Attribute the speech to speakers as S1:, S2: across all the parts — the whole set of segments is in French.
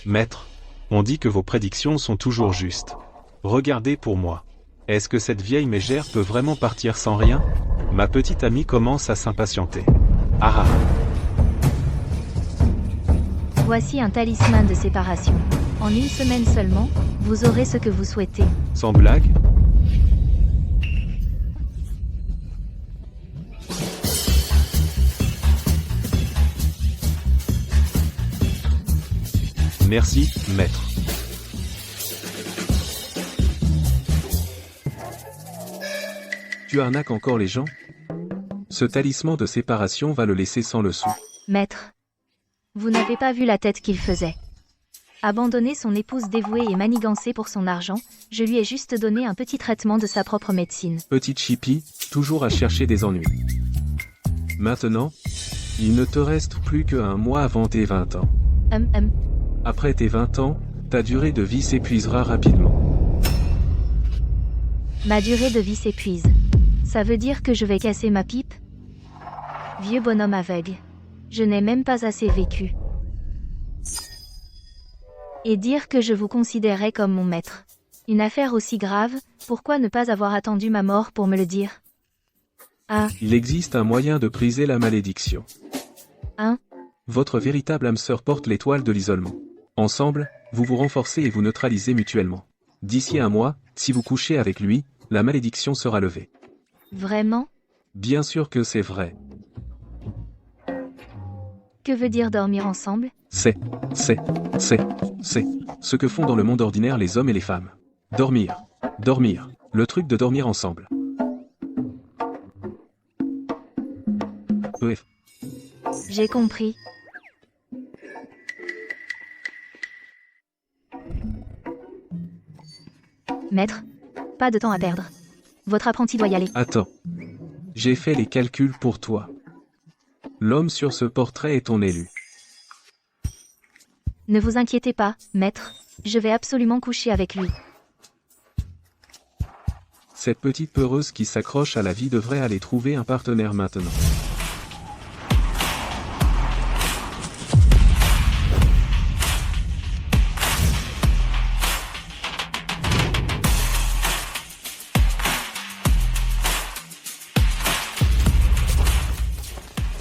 S1: Maître, on dit que vos prédictions sont toujours justes. Regardez pour moi. Est-ce que cette vieille mégère peut vraiment partir sans rien? Ma petite amie commence à s'impatienter. Ah ah.
S2: Voici un talisman de séparation. En une semaine seulement, vous aurez ce que vous souhaitez.
S1: Sans blague? Merci, maître. Tu arnaques encore les gens? Ce talisman de séparation va le laisser sans le sou.
S2: Maître, vous n'avez pas vu la tête qu'il faisait. Abandonner son épouse dévouée et manigancée pour son argent, je lui ai juste donné un petit traitement de sa propre médecine.
S1: Petite chipie, toujours à chercher des ennuis. Maintenant, il ne te reste plus qu'un mois avant tes 20 ans. Après tes 20 ans, ta durée de vie s'épuisera rapidement.
S2: Ma durée de vie s'épuise. Ça veut dire que je vais casser ma pipe? Vieux bonhomme aveugle. Je n'ai même pas assez vécu. Et dire que je vous considérais comme mon maître. Une affaire aussi grave, pourquoi ne pas avoir attendu ma mort pour me le dire? Ah.
S1: Il existe un moyen de briser la malédiction. Votre véritable âme sœur porte l'étoile de l'isolement. Ensemble, vous vous renforcez et vous neutralisez mutuellement. D'ici un mois, si vous couchez avec lui, la malédiction sera levée.
S2: Vraiment?
S1: Bien sûr que c'est vrai.
S2: Que veut dire dormir ensemble?
S1: C'est ce que font dans le monde ordinaire les hommes et les femmes. Dormir. Le truc de dormir ensemble. Bref.
S2: J'ai compris. Maître, pas de temps à perdre. Votre apprenti doit y aller.
S1: Attends. J'ai fait les calculs pour toi. L'homme sur ce portrait est ton élu.
S2: Ne vous inquiétez pas, maître. Je vais absolument coucher avec lui.
S1: Cette petite peureuse qui s'accroche à la vie devrait aller trouver un partenaire maintenant.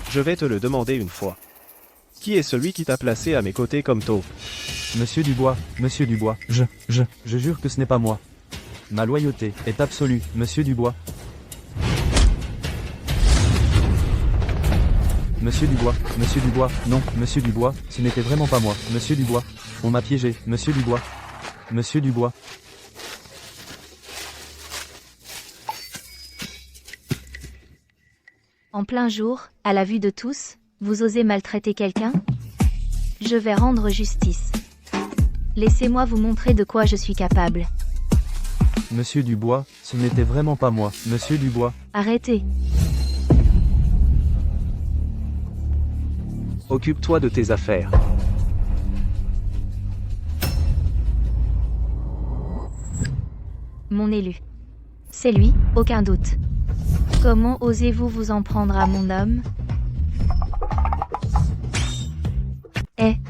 S3: Je vais te le demander une fois. Qui est celui qui t'a placé à mes côtés comme taupe?
S4: Monsieur Dubois, je jure que ce n'est pas moi. Ma loyauté est absolue, Monsieur Dubois. Monsieur Dubois, non, Monsieur Dubois, ce n'était vraiment pas moi, Monsieur Dubois. On m'a piégé, Monsieur Dubois. Monsieur Dubois.
S2: En plein jour, à la vue de tous, vous osez maltraiter quelqu'un? Je vais rendre justice. Laissez-moi vous montrer de quoi je suis capable.
S4: Monsieur Dubois, ce n'était vraiment pas moi, Monsieur Dubois.
S2: Arrêtez.
S3: Occupe-toi de tes affaires.
S2: Mon élu. C'est lui, aucun doute. Comment osez-vous vous en prendre à mon homme?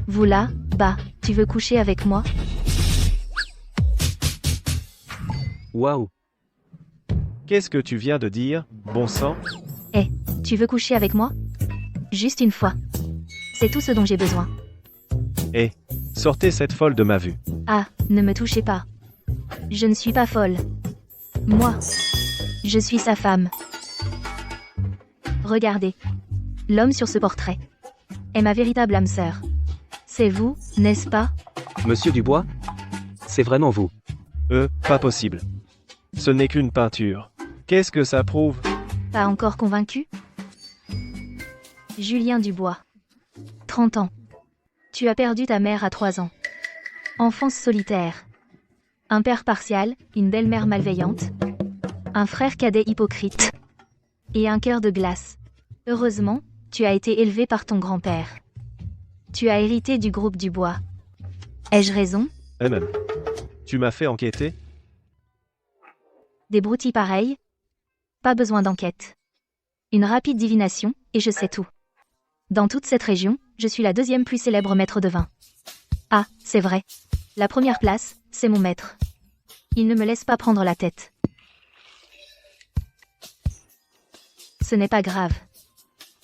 S2: Vous là, bas, tu veux coucher avec moi?
S3: Waouh! Qu'est-ce que tu viens de dire, bon sang?
S2: Tu veux coucher avec moi? Juste une fois. C'est tout ce dont j'ai besoin.
S3: Sortez cette folle de ma vue.
S2: Ah, ne me touchez pas. Je ne suis pas folle. Moi, je suis sa femme. Regardez. L'homme sur ce portrait est ma véritable âme sœur. C'est vous, n'est-ce pas?
S3: Monsieur Dubois? C'est vraiment vous? Pas possible. Ce n'est qu'une peinture. Qu'est-ce que ça prouve?
S2: Pas encore convaincu? Julien Dubois. 30 ans. Tu as perdu ta mère à 3 ans. Enfance solitaire. Un père partial, une belle-mère malveillante. Un frère cadet hypocrite. Et un cœur de glace. Heureusement, tu as été élevé par ton grand-père. Tu as hérité du groupe Dubois. Ai-je raison?
S3: Même. Tu m'as fait enquêter?
S2: Des broutilles pareilles? Pas besoin d'enquête. Une rapide divination, et je sais tout. Dans toute cette région, je suis la 2e plus célèbre maître de vin. Ah, c'est vrai. La première place, c'est mon maître. Il ne me laisse pas prendre la tête. Ce n'est pas grave.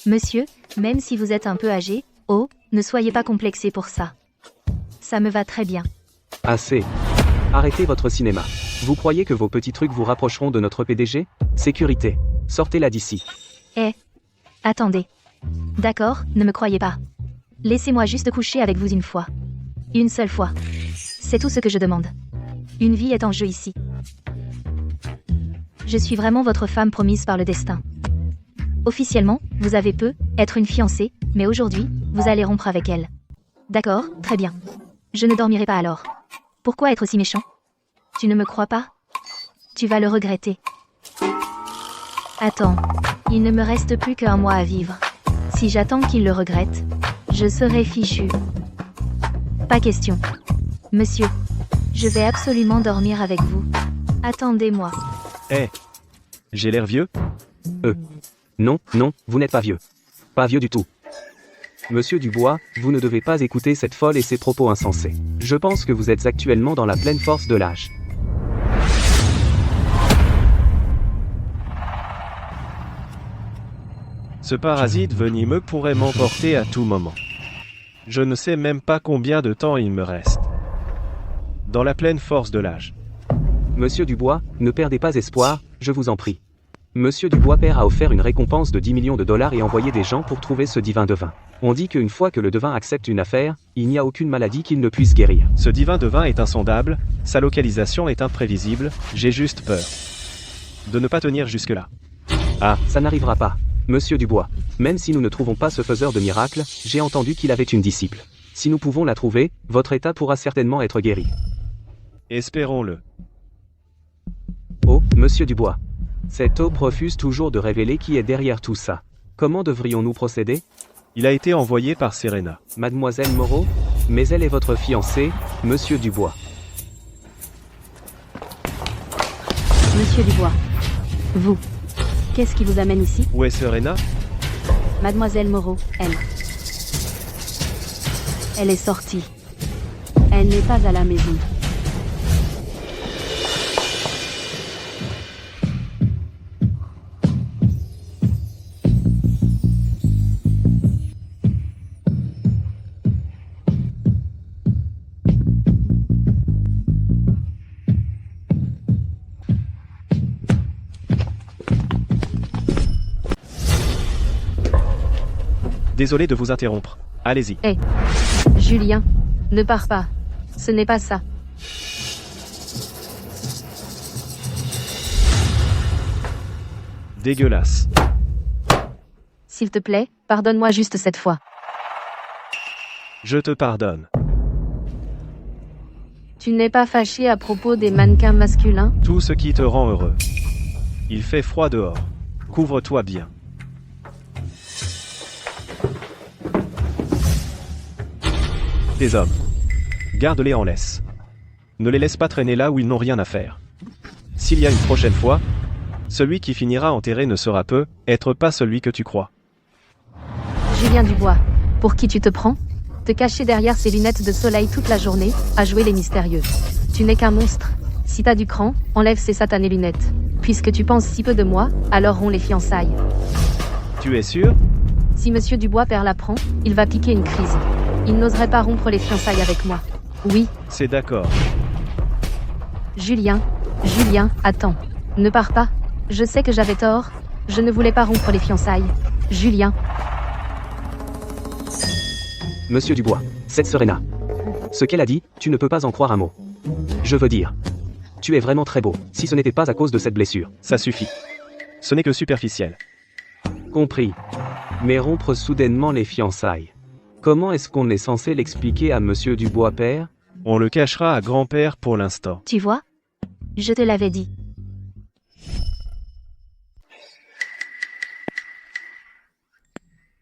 S2: Monsieur, même si vous êtes un peu âgé, ne soyez pas complexé pour ça. Ça me va très bien.
S3: Assez. Arrêtez votre cinéma. Vous croyez que vos petits trucs vous rapprocheront de notre PDG? Sécurité. Sortez-la d'ici.
S2: Attendez. D'accord, ne me croyez pas. Laissez-moi juste coucher avec vous une fois. Une seule fois. C'est tout ce que je demande. Une vie est en jeu ici. Je suis vraiment votre femme promise par le destin. Officiellement, vous avez être une fiancée, mais aujourd'hui, vous allez rompre avec elle. D'accord, très bien. Je ne dormirai pas alors. Pourquoi être aussi méchant? Tu ne me crois pas? Tu vas le regretter. Attends, il ne me reste plus qu'1 mois à vivre. Si j'attends qu'il le regrette, je serai fichu. Pas question. Monsieur, je vais absolument dormir avec vous. Attendez-moi.
S3: J'ai l'air vieux? Non, vous n'êtes pas vieux. Pas vieux du tout. Monsieur Dubois, vous ne devez pas écouter cette folle et ses propos insensés. Je pense que vous êtes actuellement dans la pleine force de l'âge. Ce parasite venimeux pourrait m'emporter à tout moment. Je ne sais même pas combien de temps il me reste. Dans la pleine force de l'âge. Monsieur Dubois, ne perdez pas espoir, je vous en prie. Monsieur Dubois père a offert une récompense de 10 millions de dollars et envoyé des gens pour trouver ce divin devin. On dit qu'une fois que le devin accepte une affaire, il n'y a aucune maladie qu'il ne puisse guérir. Ce divin devin est insondable, sa localisation est imprévisible, j'ai juste peur de ne pas tenir jusque-là. Ah, ça n'arrivera pas. Monsieur Dubois, même si nous ne trouvons pas ce faiseur de miracles, j'ai entendu qu'il avait une disciple. Si nous pouvons la trouver, votre état pourra certainement être guéri. Espérons-le. Oh, Monsieur Dubois. Cette aube refuse toujours de révéler qui est derrière tout ça. Comment devrions-nous procéder? Il a été envoyé par Serena. Mademoiselle Moreau? Mais elle est votre fiancée, Monsieur Dubois.
S2: Monsieur Dubois. Vous. Qu'est-ce qui vous amène ici?
S3: Où est Serena?
S2: Mademoiselle Moreau, elle. Elle est sortie. Elle n'est pas à la maison.
S3: Désolé de vous interrompre. Allez-y.
S2: Julien, ne pars pas. Ce n'est pas ça.
S3: Dégueulasse.
S2: S'il te plaît, pardonne-moi juste cette fois.
S3: Je te pardonne.
S2: Tu n'es pas fâché à propos des mannequins masculins?
S3: Tout ce qui te rend heureux. Il fait froid dehors. Couvre-toi bien. Tes hommes. Garde-les en laisse. Ne les laisse pas traîner là où ils n'ont rien à faire. S'il y a une prochaine fois, celui qui finira enterré ne sera être pas celui que tu crois.
S2: Julien Dubois, pour qui tu te prends? Te cacher derrière ces lunettes de soleil toute la journée, à jouer les mystérieux. Tu n'es qu'un monstre. Si t'as du cran, enlève ces satanées lunettes. Puisque tu penses si peu de moi, alors romps les fiançailles.
S3: Tu es sûr?
S2: Si Monsieur Dubois perd l'apprend, il va piquer une crise. Il n'oserait pas rompre les fiançailles avec moi. Oui.
S3: C'est d'accord.
S2: Julien, attends. Ne pars pas. Je sais que j'avais tort. Je ne voulais pas rompre les fiançailles. Julien.
S3: Monsieur Dubois, cette Serena. Ce qu'elle a dit, tu ne peux pas en croire un mot. Je veux dire. Tu es vraiment très beau, si ce n'était pas à cause de cette blessure. Ça suffit. Ce n'est que superficiel. Compris. Mais rompre soudainement les fiançailles. Comment est-ce qu'on est censé l'expliquer à Monsieur Dubois père? On le cachera à grand-père pour l'instant.
S2: Tu vois? Je te l'avais dit.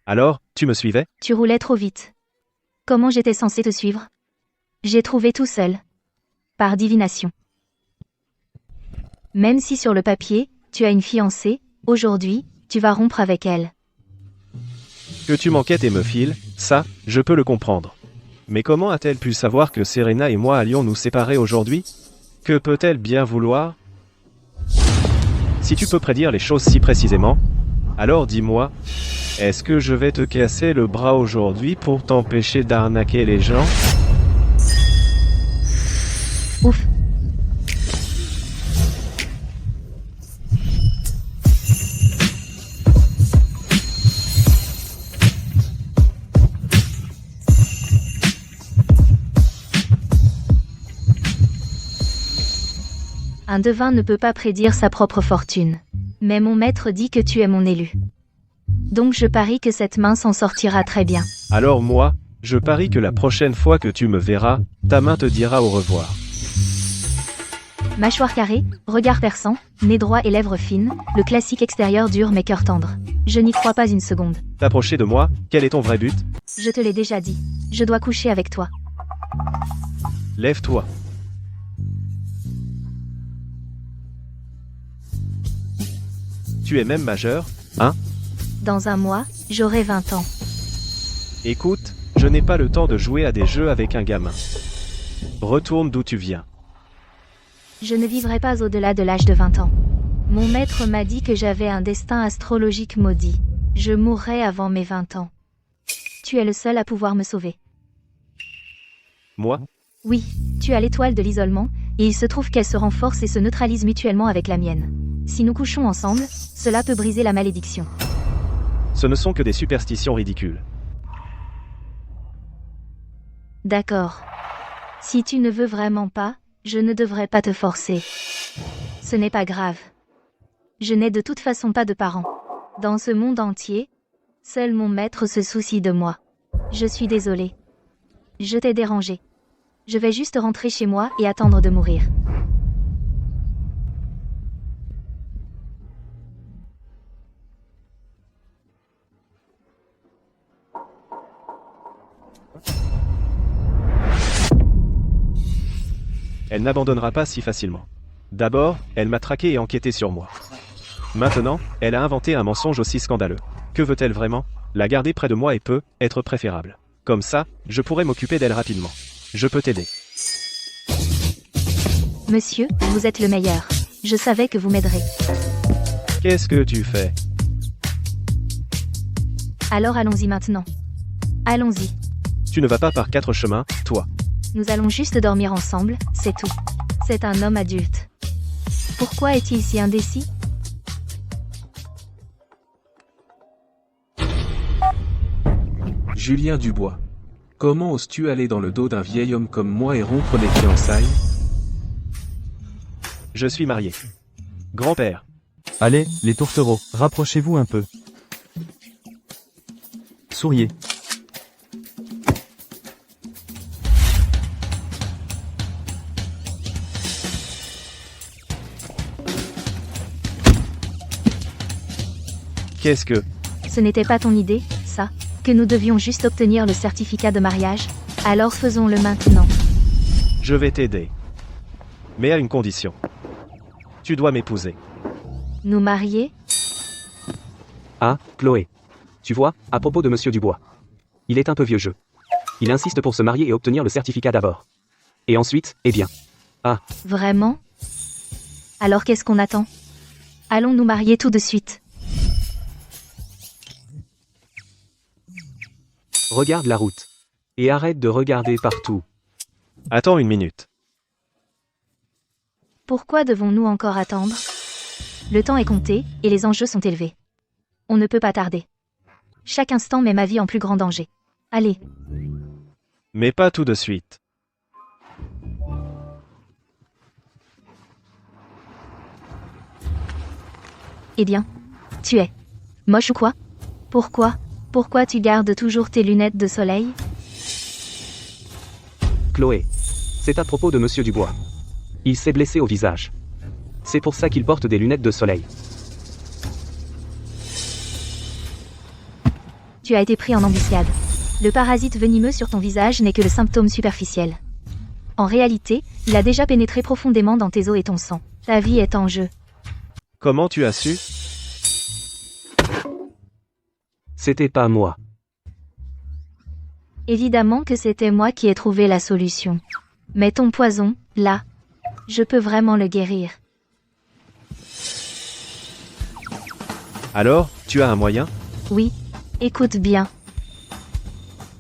S3: Alors, tu me suivais?
S2: Tu roulais trop vite. Comment j'étais censé te suivre? J'ai trouvé tout seul. Par divination. Même si sur le papier, tu as une fiancée, aujourd'hui, tu vas rompre avec elle.
S3: Que tu m'enquêtes et me files, ça, je peux le comprendre. Mais comment a-t-elle pu savoir que Serena et moi allions nous séparer aujourd'hui? Que peut-elle bien vouloir? Si tu peux prédire les choses si précisément, alors dis-moi, est-ce que je vais te casser le bras aujourd'hui pour t'empêcher d'arnaquer les gens?
S2: Ouf. Un devin ne peut pas prédire sa propre fortune. Mais mon maître dit que tu es mon élu. Donc je parie que cette main s'en sortira très bien.
S3: Alors moi, je parie que la prochaine fois que tu me verras, ta main te dira au revoir.
S2: Mâchoire carrée, regard perçant, nez droit et lèvres fines, le classique extérieur dur mais cœur tendre. Je n'y crois pas une seconde.
S3: T'approcher de moi, quel est ton vrai but?
S2: Je te l'ai déjà dit. Je dois coucher avec toi.
S3: Lève-toi. Tu es même majeur, hein?
S2: Dans un mois, j'aurai 20 ans.
S3: Écoute, je n'ai pas le temps de jouer à des jeux avec un gamin. Retourne d'où tu viens.
S2: Je ne vivrai pas au-delà de l'âge de 20 ans. Mon maître m'a dit que j'avais un destin astrologique maudit. Je mourrai avant mes 20 ans. Tu es le seul à pouvoir me sauver.
S3: Moi?
S2: Oui, tu as l'étoile de l'isolement, et il se trouve qu'elle se renforce et se neutralise mutuellement avec la mienne. Si nous couchons ensemble, cela peut briser la malédiction.
S3: Ce ne sont que des superstitions ridicules.
S2: D'accord. Si tu ne veux vraiment pas, je ne devrais pas te forcer. Ce n'est pas grave. Je n'ai de toute façon pas de parents. Dans ce monde entier, seul mon maître se soucie de moi. Je suis désolée. Je t'ai dérangé. Je vais juste rentrer chez moi et attendre de mourir.
S3: Elle n'abandonnera pas si facilement. D'abord, elle m'a traqué et enquêté sur moi. Maintenant, elle a inventé un mensonge aussi scandaleux. Que veut-elle vraiment? La garder près de moi et peut être préférable. Comme ça, je pourrais m'occuper d'elle rapidement. Je peux t'aider.
S2: Monsieur, vous êtes le meilleur. Je savais que vous m'aiderez.
S3: Qu'est-ce que tu fais?
S2: Alors allons-y maintenant. Allons-y.
S3: Tu ne vas pas par 4 chemins, toi.
S2: Nous allons juste dormir ensemble, c'est tout. C'est un homme adulte. Pourquoi est-il si indécis?
S1: Julien Dubois. Comment oses-tu aller dans le dos d'un vieil homme comme moi et rompre les fiançailles?
S3: Je suis marié. Grand-père.
S4: Allez, les tourtereaux, rapprochez-vous un peu. Souriez.
S3: Qu'est-ce que...
S2: Ce n'était pas ton idée, ça, que nous devions juste obtenir le certificat de mariage? Alors faisons-le maintenant.
S3: Je vais t'aider. Mais à une condition. Tu dois m'épouser.
S2: Nous marier?
S5: Ah, Chloé. Tu vois, à propos de Monsieur Dubois. Il est un peu vieux jeu. Il insiste pour se marier et obtenir le certificat d'abord. Et ensuite, eh bien. Ah.
S2: Vraiment? Alors qu'est-ce qu'on attend? Allons nous marier tout de suite.
S5: Regarde la route. Et arrête de regarder partout.
S3: Attends une minute.
S2: Pourquoi devons-nous encore attendre? Le temps est compté, et les enjeux sont élevés. On ne peut pas tarder. Chaque instant met ma vie en plus grand danger. Allez.
S3: Mais pas tout de suite.
S2: Eh bien, tu es moche ou quoi? Pourquoi tu gardes toujours tes lunettes de soleil?
S5: Chloé. C'est à propos de Monsieur Dubois. Il s'est blessé au visage. C'est pour ça qu'il porte des lunettes de soleil.
S2: Tu as été pris en embuscade. Le parasite venimeux sur ton visage n'est que le symptôme superficiel. En réalité, il a déjà pénétré profondément dans tes os et ton sang. Ta vie est en jeu.
S3: Comment tu as su?
S5: C'était pas moi.
S2: Évidemment que c'était moi qui ai trouvé la solution. Mais ton poison, là, je peux vraiment le guérir.
S3: Alors, tu as un moyen?
S2: Oui, écoute bien.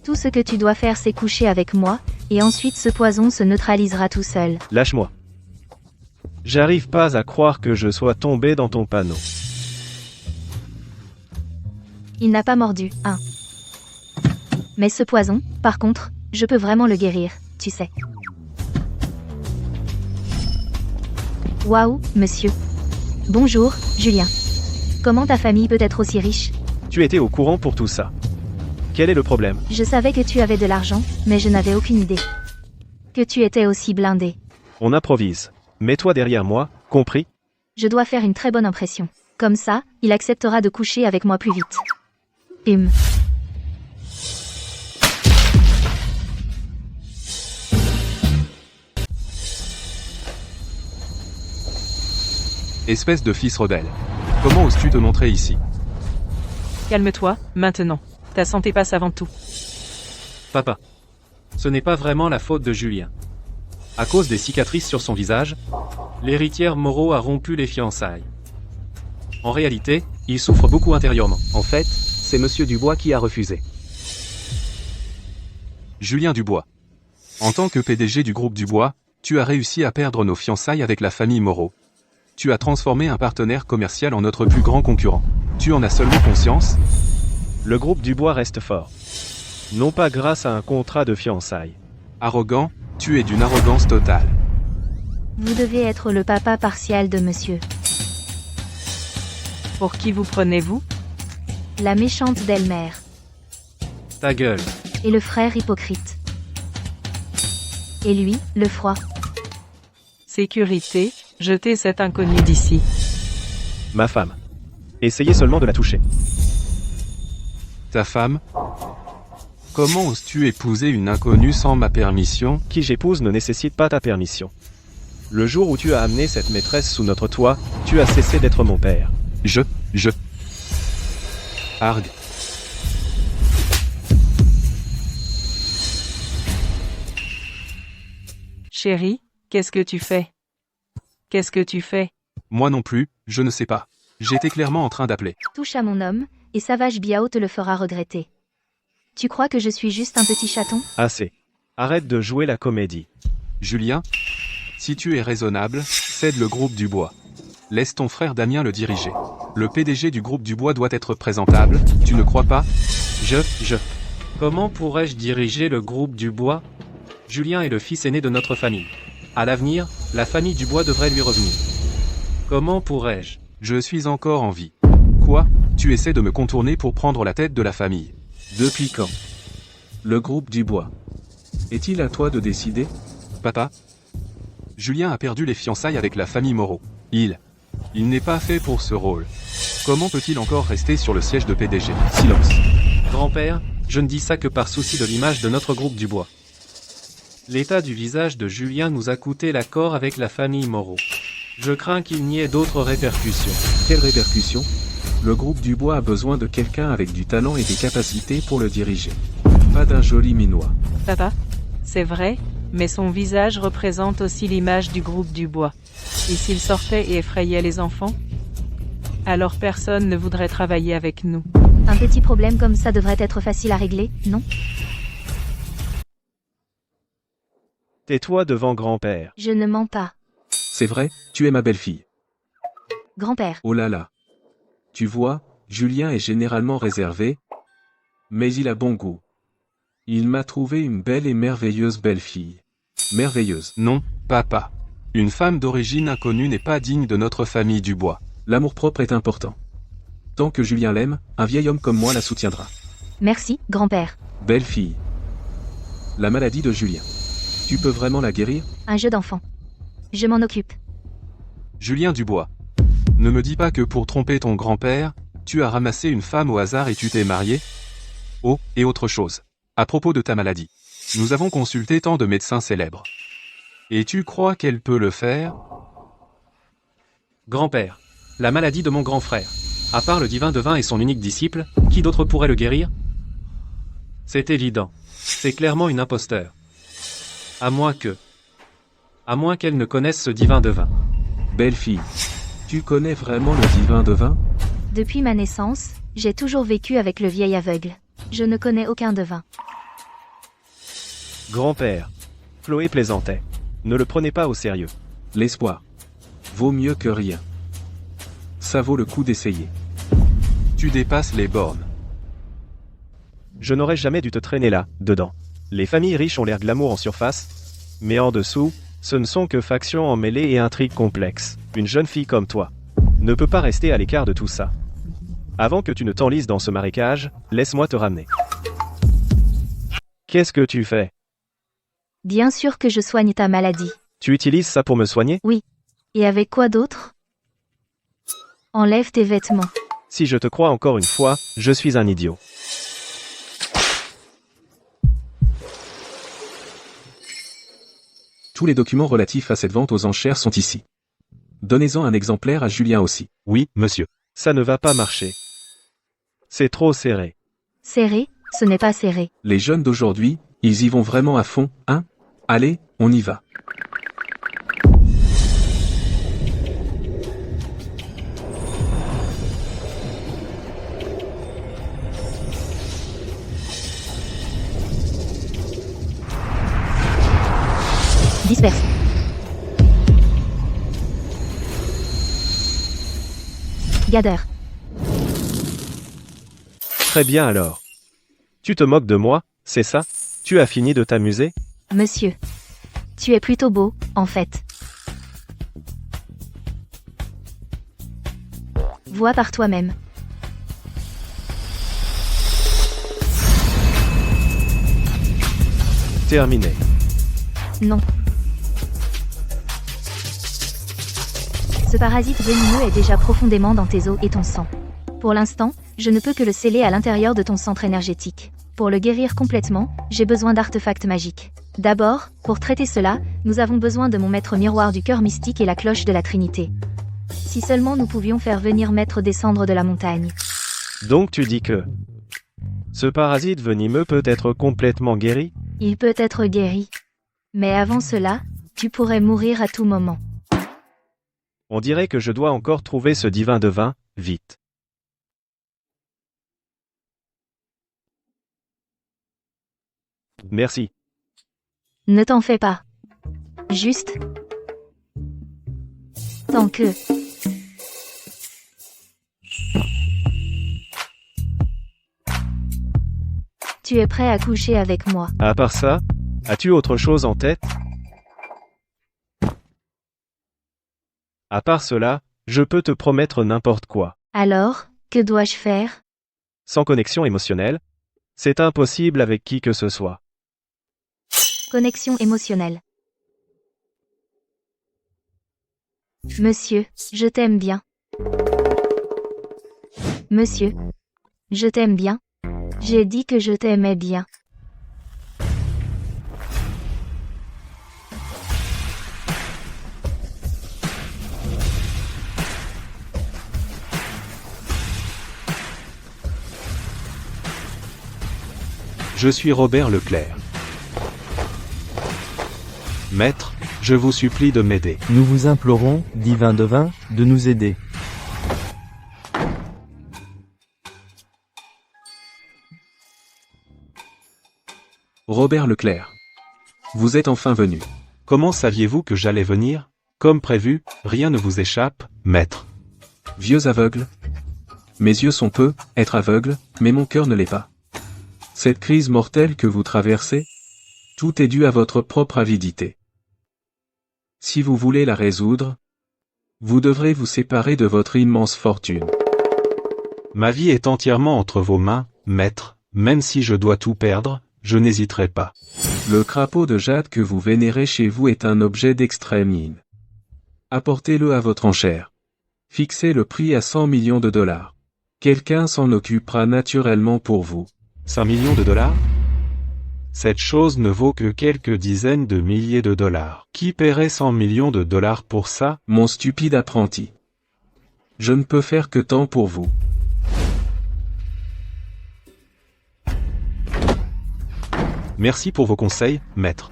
S2: Tout ce que tu dois faire, c'est coucher avec moi, et ensuite ce poison se neutralisera tout seul.
S3: Lâche-moi. J'arrive pas à croire que je sois tombé dans ton panneau.
S2: Il n'a pas mordu, hein. Mais ce poison, par contre, je peux vraiment le guérir, tu sais. Waouh, monsieur. Bonjour, Julien. Comment ta famille peut être aussi riche?
S3: Tu étais au courant pour tout ça. Quel est le problème?
S2: Je savais que tu avais de l'argent, mais je n'avais aucune idée que tu étais aussi blindé.
S3: On improvise. Mets-toi derrière moi, compris?
S2: Je dois faire une très bonne impression. Comme ça, il acceptera de coucher avec moi plus vite.
S1: Espèce de fils rebelle. Comment oses-tu te montrer ici?
S6: Calme-toi, maintenant. Ta santé passe avant tout.
S5: Papa. Ce n'est pas vraiment la faute de Julien. À cause des cicatrices sur son visage, l'héritière Moreau a rompu les fiançailles. En réalité, il souffre beaucoup intérieurement. En fait, c'est Monsieur Dubois qui a refusé.
S1: Julien Dubois. En tant que PDG du groupe Dubois, tu as réussi à perdre nos fiançailles avec la famille Moreau. Tu as transformé un partenaire commercial en notre plus grand concurrent. Tu en as seulement conscience?
S3: Le groupe Dubois reste fort. Non pas grâce à un contrat de fiançailles.
S1: Arrogant, tu es d'une arrogance totale.
S2: Vous devez être le papa partial de monsieur.
S6: Pour qui vous prenez-vous?
S2: La méchante belle-mère.
S5: Ta gueule.
S2: Et le frère hypocrite. Et lui, le froid.
S6: Sécurité, jetez cet inconnu d'ici.
S3: Ma femme. Essayez seulement de la toucher.
S1: Ta femme? Comment oses-tu épouser une inconnue sans ma permission?
S3: Qui j'épouse ne nécessite pas ta permission. Le jour où tu as amené cette maîtresse sous notre toit, tu as cessé d'être mon père.
S1: Argue.
S6: Chérie, qu'est-ce que tu fais? Qu'est-ce que tu fais?
S1: Moi non plus, je ne sais pas. J'étais clairement en train d'appeler.
S2: Touche à mon homme, et Savage Biao te le fera regretter. Tu crois que je suis juste un petit chaton?
S3: Assez. Arrête de jouer la comédie.
S1: Julien, si tu es raisonnable, cède le groupe Dubois. Laisse ton frère Damien le diriger. Le PDG du groupe Dubois doit être présentable, tu ne crois pas?
S5: Comment pourrais-je diriger le groupe Dubois? Julien est le fils aîné de notre famille. À l'avenir, la famille Dubois devrait lui revenir. Comment pourrais-je?
S1: Je suis encore en vie. Quoi? Tu essaies de me contourner pour prendre la tête de la famille. Depuis quand? Le groupe Dubois. Est-il à toi de décider? Papa? Julien a perdu les fiançailles avec la famille Moreau. Il n'est pas fait pour ce rôle. Comment peut-il encore rester sur le siège de PDG? Silence.
S5: Grand-père, je ne dis ça que par souci de l'image de notre groupe Dubois. L'état du visage de Julien nous a coûté l'accord avec la famille Moreau. Je crains qu'il n'y ait d'autres répercussions.
S1: Quelles répercussions? Le groupe Dubois a besoin de quelqu'un avec du talent et des capacités pour le diriger. Pas d'un joli minois.
S6: Papa? C'est vrai, mais son visage représente aussi l'image du groupe Dubois. Et s'il sortait et effrayait les enfants? Alors personne ne voudrait travailler avec nous.
S2: Un petit problème comme ça devrait être facile à régler, non?
S3: Tais-toi devant grand-père.
S2: Je ne mens pas.
S1: C'est vrai, tu es ma belle-fille.
S2: Grand-père.
S1: Oh là là. Tu vois, Julien est généralement réservé, mais il a bon goût. Il m'a trouvé une belle et merveilleuse belle-fille. Merveilleuse. Non, papa. Une femme d'origine inconnue n'est pas digne de notre famille Dubois. L'amour-propre est important. Tant que Julien l'aime, un vieil homme comme moi la soutiendra.
S2: Merci, grand-père.
S1: Belle-fille. La maladie de Julien. Tu peux vraiment la guérir?
S2: Un jeu d'enfant. Je m'en occupe.
S1: Julien Dubois. Ne me dis pas que pour tromper ton grand-père, tu as ramassé une femme au hasard et tu t'es marié? Oh, et autre chose. À propos de ta maladie. Nous avons consulté tant de médecins célèbres. Et tu crois qu'elle peut le faire?
S5: Grand-père, la maladie de mon grand frère. À part le divin devin et son unique disciple, qui d'autre pourrait le guérir? C'est évident. C'est clairement une imposteur. À moins qu'elle ne connaisse ce divin devin.
S1: Belle fille. Tu connais vraiment le divin devin?
S2: Depuis ma naissance, j'ai toujours vécu avec le vieil aveugle. Je ne connais aucun devin.
S3: Grand-père. Chloé plaisantait. Ne le prenez pas au sérieux.
S1: L'espoir vaut mieux que rien. Ça vaut le coup d'essayer.
S5: Tu dépasses les bornes.
S3: Je n'aurais jamais dû te traîner là, dedans. Les familles riches ont l'air glamour en surface, mais en dessous, ce ne sont que factions emmêlées et intrigues complexes. Une jeune fille comme toi ne peut pas rester à l'écart de tout ça. Avant que tu ne t'enlises dans ce marécage, laisse-moi te ramener. Qu'est-ce que tu fais?
S2: Bien sûr que je soigne ta maladie.
S3: Tu utilises ça pour me soigner?
S2: Et avec quoi d'autre? Enlève tes vêtements.
S3: Si je te crois encore une fois, je suis un idiot.
S1: Tous les documents relatifs à cette vente aux enchères sont ici. Donnez-en un exemplaire à Julien aussi.
S3: Oui, monsieur. Ça ne va pas marcher. C'est trop serré.
S2: Serré, ce n'est pas serré.
S1: Les jeunes d'aujourd'hui, ils y vont vraiment à fond, hein? Allez, on y va.
S2: Disperse. Gather.
S3: Très bien alors. Tu te moques de moi, c'est ça? Tu as fini de t'amuser?
S2: Monsieur. Tu es plutôt beau, en fait. Vois par toi-même.
S3: Terminé.
S2: Non. Ce parasite venimeux est déjà profondément dans tes os et ton sang. Pour l'instant, je ne peux que le sceller à l'intérieur de ton centre énergétique. Pour le guérir complètement, j'ai besoin d'artefacts magiques. D'abord, pour traiter cela, nous avons besoin de mon maître miroir du cœur mystique et la cloche de la Trinité. Si seulement nous pouvions faire venir maître descendre de la montagne.
S3: Donc tu dis que ce parasite venimeux peut être complètement guéri?
S2: Il peut être guéri. Mais avant cela, tu pourrais mourir à tout moment.
S3: On dirait que je dois encore trouver ce divin devin, vite. Merci.
S2: Ne t'en fais pas. Juste. Tant que... Tu es prêt à coucher avec moi.
S3: À part ça, as-tu autre chose en tête? À part cela, je peux te promettre n'importe quoi.
S2: Alors, que dois-je faire?
S3: Sans connexion émotionnelle, c'est impossible avec qui que ce soit.
S2: Connexion émotionnelle. Monsieur, je t'aime bien. Monsieur, je t'aime bien. J'ai dit que je t'aimais bien.
S1: Je suis Robert Leclerc. Maître, je vous supplie de m'aider.
S4: Nous vous implorons, divin devin, de nous aider.
S1: Robert Leclerc. Vous êtes enfin venu. Comment saviez-vous que j'allais venir? Comme prévu, rien ne vous échappe, maître. Vieux aveugle. Mes yeux sont peu, être aveugle, mais mon cœur ne l'est pas. Cette crise mortelle que vous traversez, tout est dû à votre propre avidité. Si vous voulez la résoudre, vous devrez vous séparer de votre immense fortune. Ma vie est entièrement entre vos mains, maître, même si je dois tout perdre, je n'hésiterai pas. Le crapaud de jade que vous vénérez chez vous est un objet d'extrême mine. Apportez-le à votre enchère. Fixez le prix à 100 millions de dollars. Quelqu'un s'en occupera naturellement pour vous. 5 millions de dollars? Cette chose ne vaut que quelques dizaines de milliers de dollars. Qui paierait 100 millions de dollars pour ça? Mon stupide apprenti. Je ne peux faire que tant pour vous. Merci pour vos conseils, maître.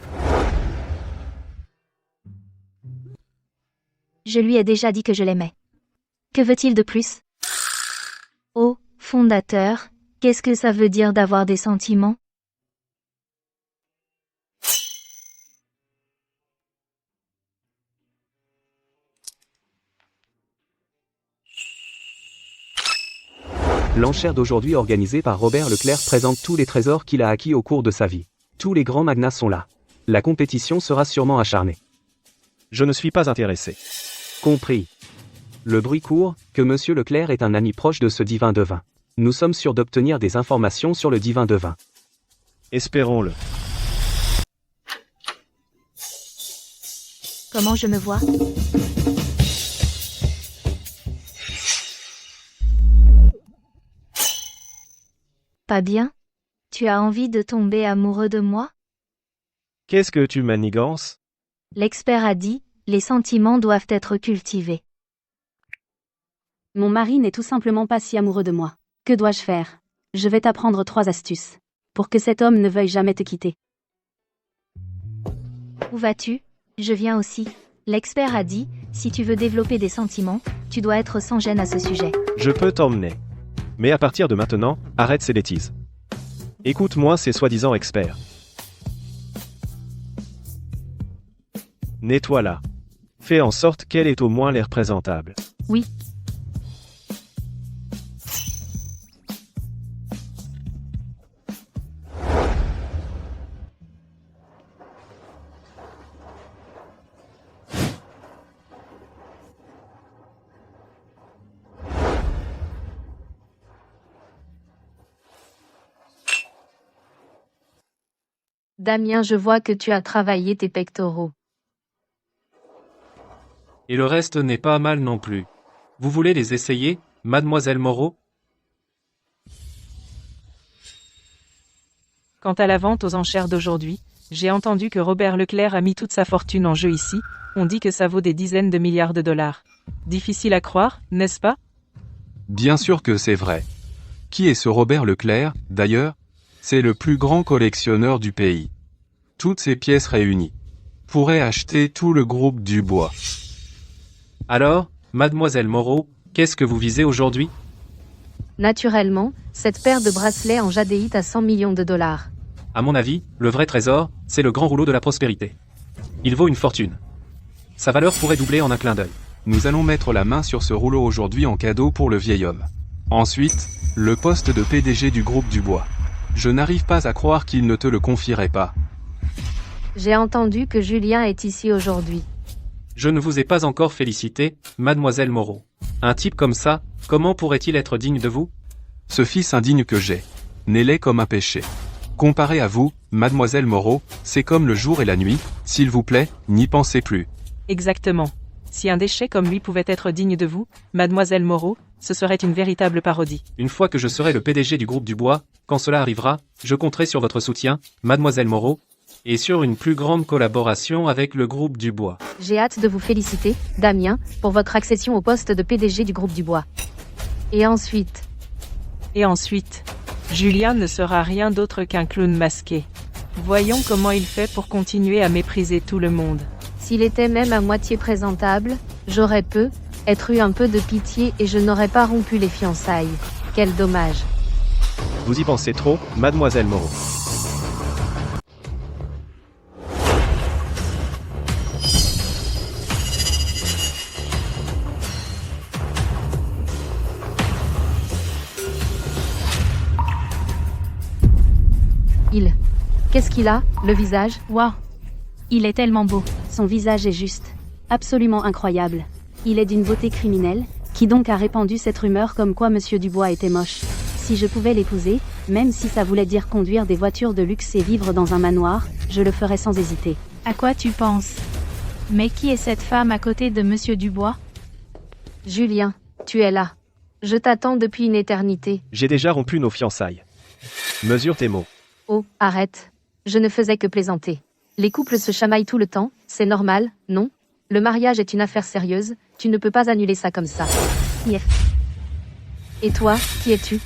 S2: Je lui ai déjà dit que je l'aimais. Que veut-il de plus? Oh, fondateur, qu'est-ce que ça veut dire d'avoir des sentiments?
S3: L'enchère d'aujourd'hui organisée par Robert Leclerc présente tous les trésors qu'il a acquis au cours de sa vie. Tous les grands magnats sont là. La compétition sera sûrement acharnée. Je ne suis pas intéressé. Compris. Le bruit court que Monsieur Leclerc est un ami proche de ce divin devin. Nous sommes sûrs d'obtenir des informations sur le divin devin. Espérons-le.
S2: Comment je me vois? Pas bien? Tu as envie de tomber amoureux de moi?
S3: Qu'est-ce que tu manigances?
S2: L'expert a dit, les sentiments doivent être cultivés.
S7: Mon mari n'est tout simplement pas si amoureux de moi. Que dois-je faire? Je vais t'apprendre 3 astuces. Pour que cet homme ne veuille jamais te quitter.
S2: Où vas-tu? Je viens aussi. L'expert a dit, si tu veux développer des sentiments, tu dois être sans gêne à ce sujet.
S3: Je peux t'emmener. Mais à partir de maintenant, arrête ces bêtises. Écoute-moi ces soi-disant experts. Nettoie-la. Fais en sorte qu'elle ait au moins l'air présentable.
S2: Oui. Damien, je vois que tu as travaillé tes pectoraux.
S5: Et le reste n'est pas mal non plus. Vous voulez les essayer, mademoiselle Moreau?
S6: Quant à la vente aux enchères d'aujourd'hui, j'ai entendu que Robert Leclerc a mis toute sa fortune en jeu ici, on dit que ça vaut des dizaines de milliards de dollars. Difficile à croire, n'est-ce pas?
S1: Bien sûr que c'est vrai. Qui est ce Robert Leclerc, d'ailleurs? C'est le plus grand collectionneur du pays. Toutes ces pièces réunies pourraient acheter tout le groupe Dubois.
S5: Alors, mademoiselle Moreau, qu'est-ce que vous visez aujourd'hui?
S2: Naturellement, cette paire de bracelets en jadéite à 100 millions de dollars.
S5: À mon avis, le vrai trésor, c'est le grand rouleau de la prospérité. Il vaut une fortune. Sa valeur pourrait doubler en un clin d'œil.
S1: Nous allons mettre la main sur ce rouleau aujourd'hui en cadeau pour le vieil homme. Ensuite, le poste de PDG du groupe Dubois. Je n'arrive pas à croire qu'il ne te le confierait pas.
S2: J'ai entendu que Julien est ici aujourd'hui.
S5: Je ne vous ai pas encore félicité, mademoiselle Moreau. Un type comme ça, comment pourrait-il être digne de vous?
S1: Ce fils indigne que j'ai, n'est laid comme un péché. Comparé à vous, mademoiselle Moreau, c'est comme le jour et la nuit, s'il vous plaît, n'y pensez plus.
S6: Exactement. Si un déchet comme lui pouvait être digne de vous, mademoiselle Moreau, ce serait une véritable parodie.
S5: Une fois que je serai le PDG du groupe Dubois, quand cela arrivera, je compterai sur votre soutien, mademoiselle Moreau, et sur une plus grande collaboration avec le groupe Dubois.
S2: J'ai hâte de vous féliciter, Damien, pour votre accession au poste de PDG du groupe Dubois. Et ensuite,
S6: Julien ne sera rien d'autre qu'un clown masqué. Voyons comment il fait pour continuer à mépriser tout le monde.
S2: s'il était même à moitié présentable, j'aurais être eu un peu de pitié et je n'aurais pas rompu les fiançailles. Quel dommage.
S3: Vous y pensez trop, mademoiselle Moreau.
S2: Qu'est-ce qu'il a, le visage?
S7: Waouh!
S2: Il est tellement beau.
S7: Son visage est juste. Absolument incroyable. Il est d'une beauté criminelle, qui donc a répandu cette rumeur comme quoi Monsieur Dubois était moche. Si je pouvais l'épouser, même si ça voulait dire conduire des voitures de luxe et vivre dans un manoir, je le ferais sans hésiter.
S2: À quoi tu penses? Mais qui est cette femme à côté de Monsieur Dubois? Julien, tu es là. Je t'attends depuis une éternité.
S3: J'ai déjà rompu nos fiançailles. Mesure tes mots.
S2: Oh, arrête. Je ne faisais que plaisanter. Les couples se chamaillent tout le temps, c'est normal, non? Le mariage est une affaire sérieuse, tu ne peux pas annuler ça comme ça. Yes. Et toi, qui es-tu?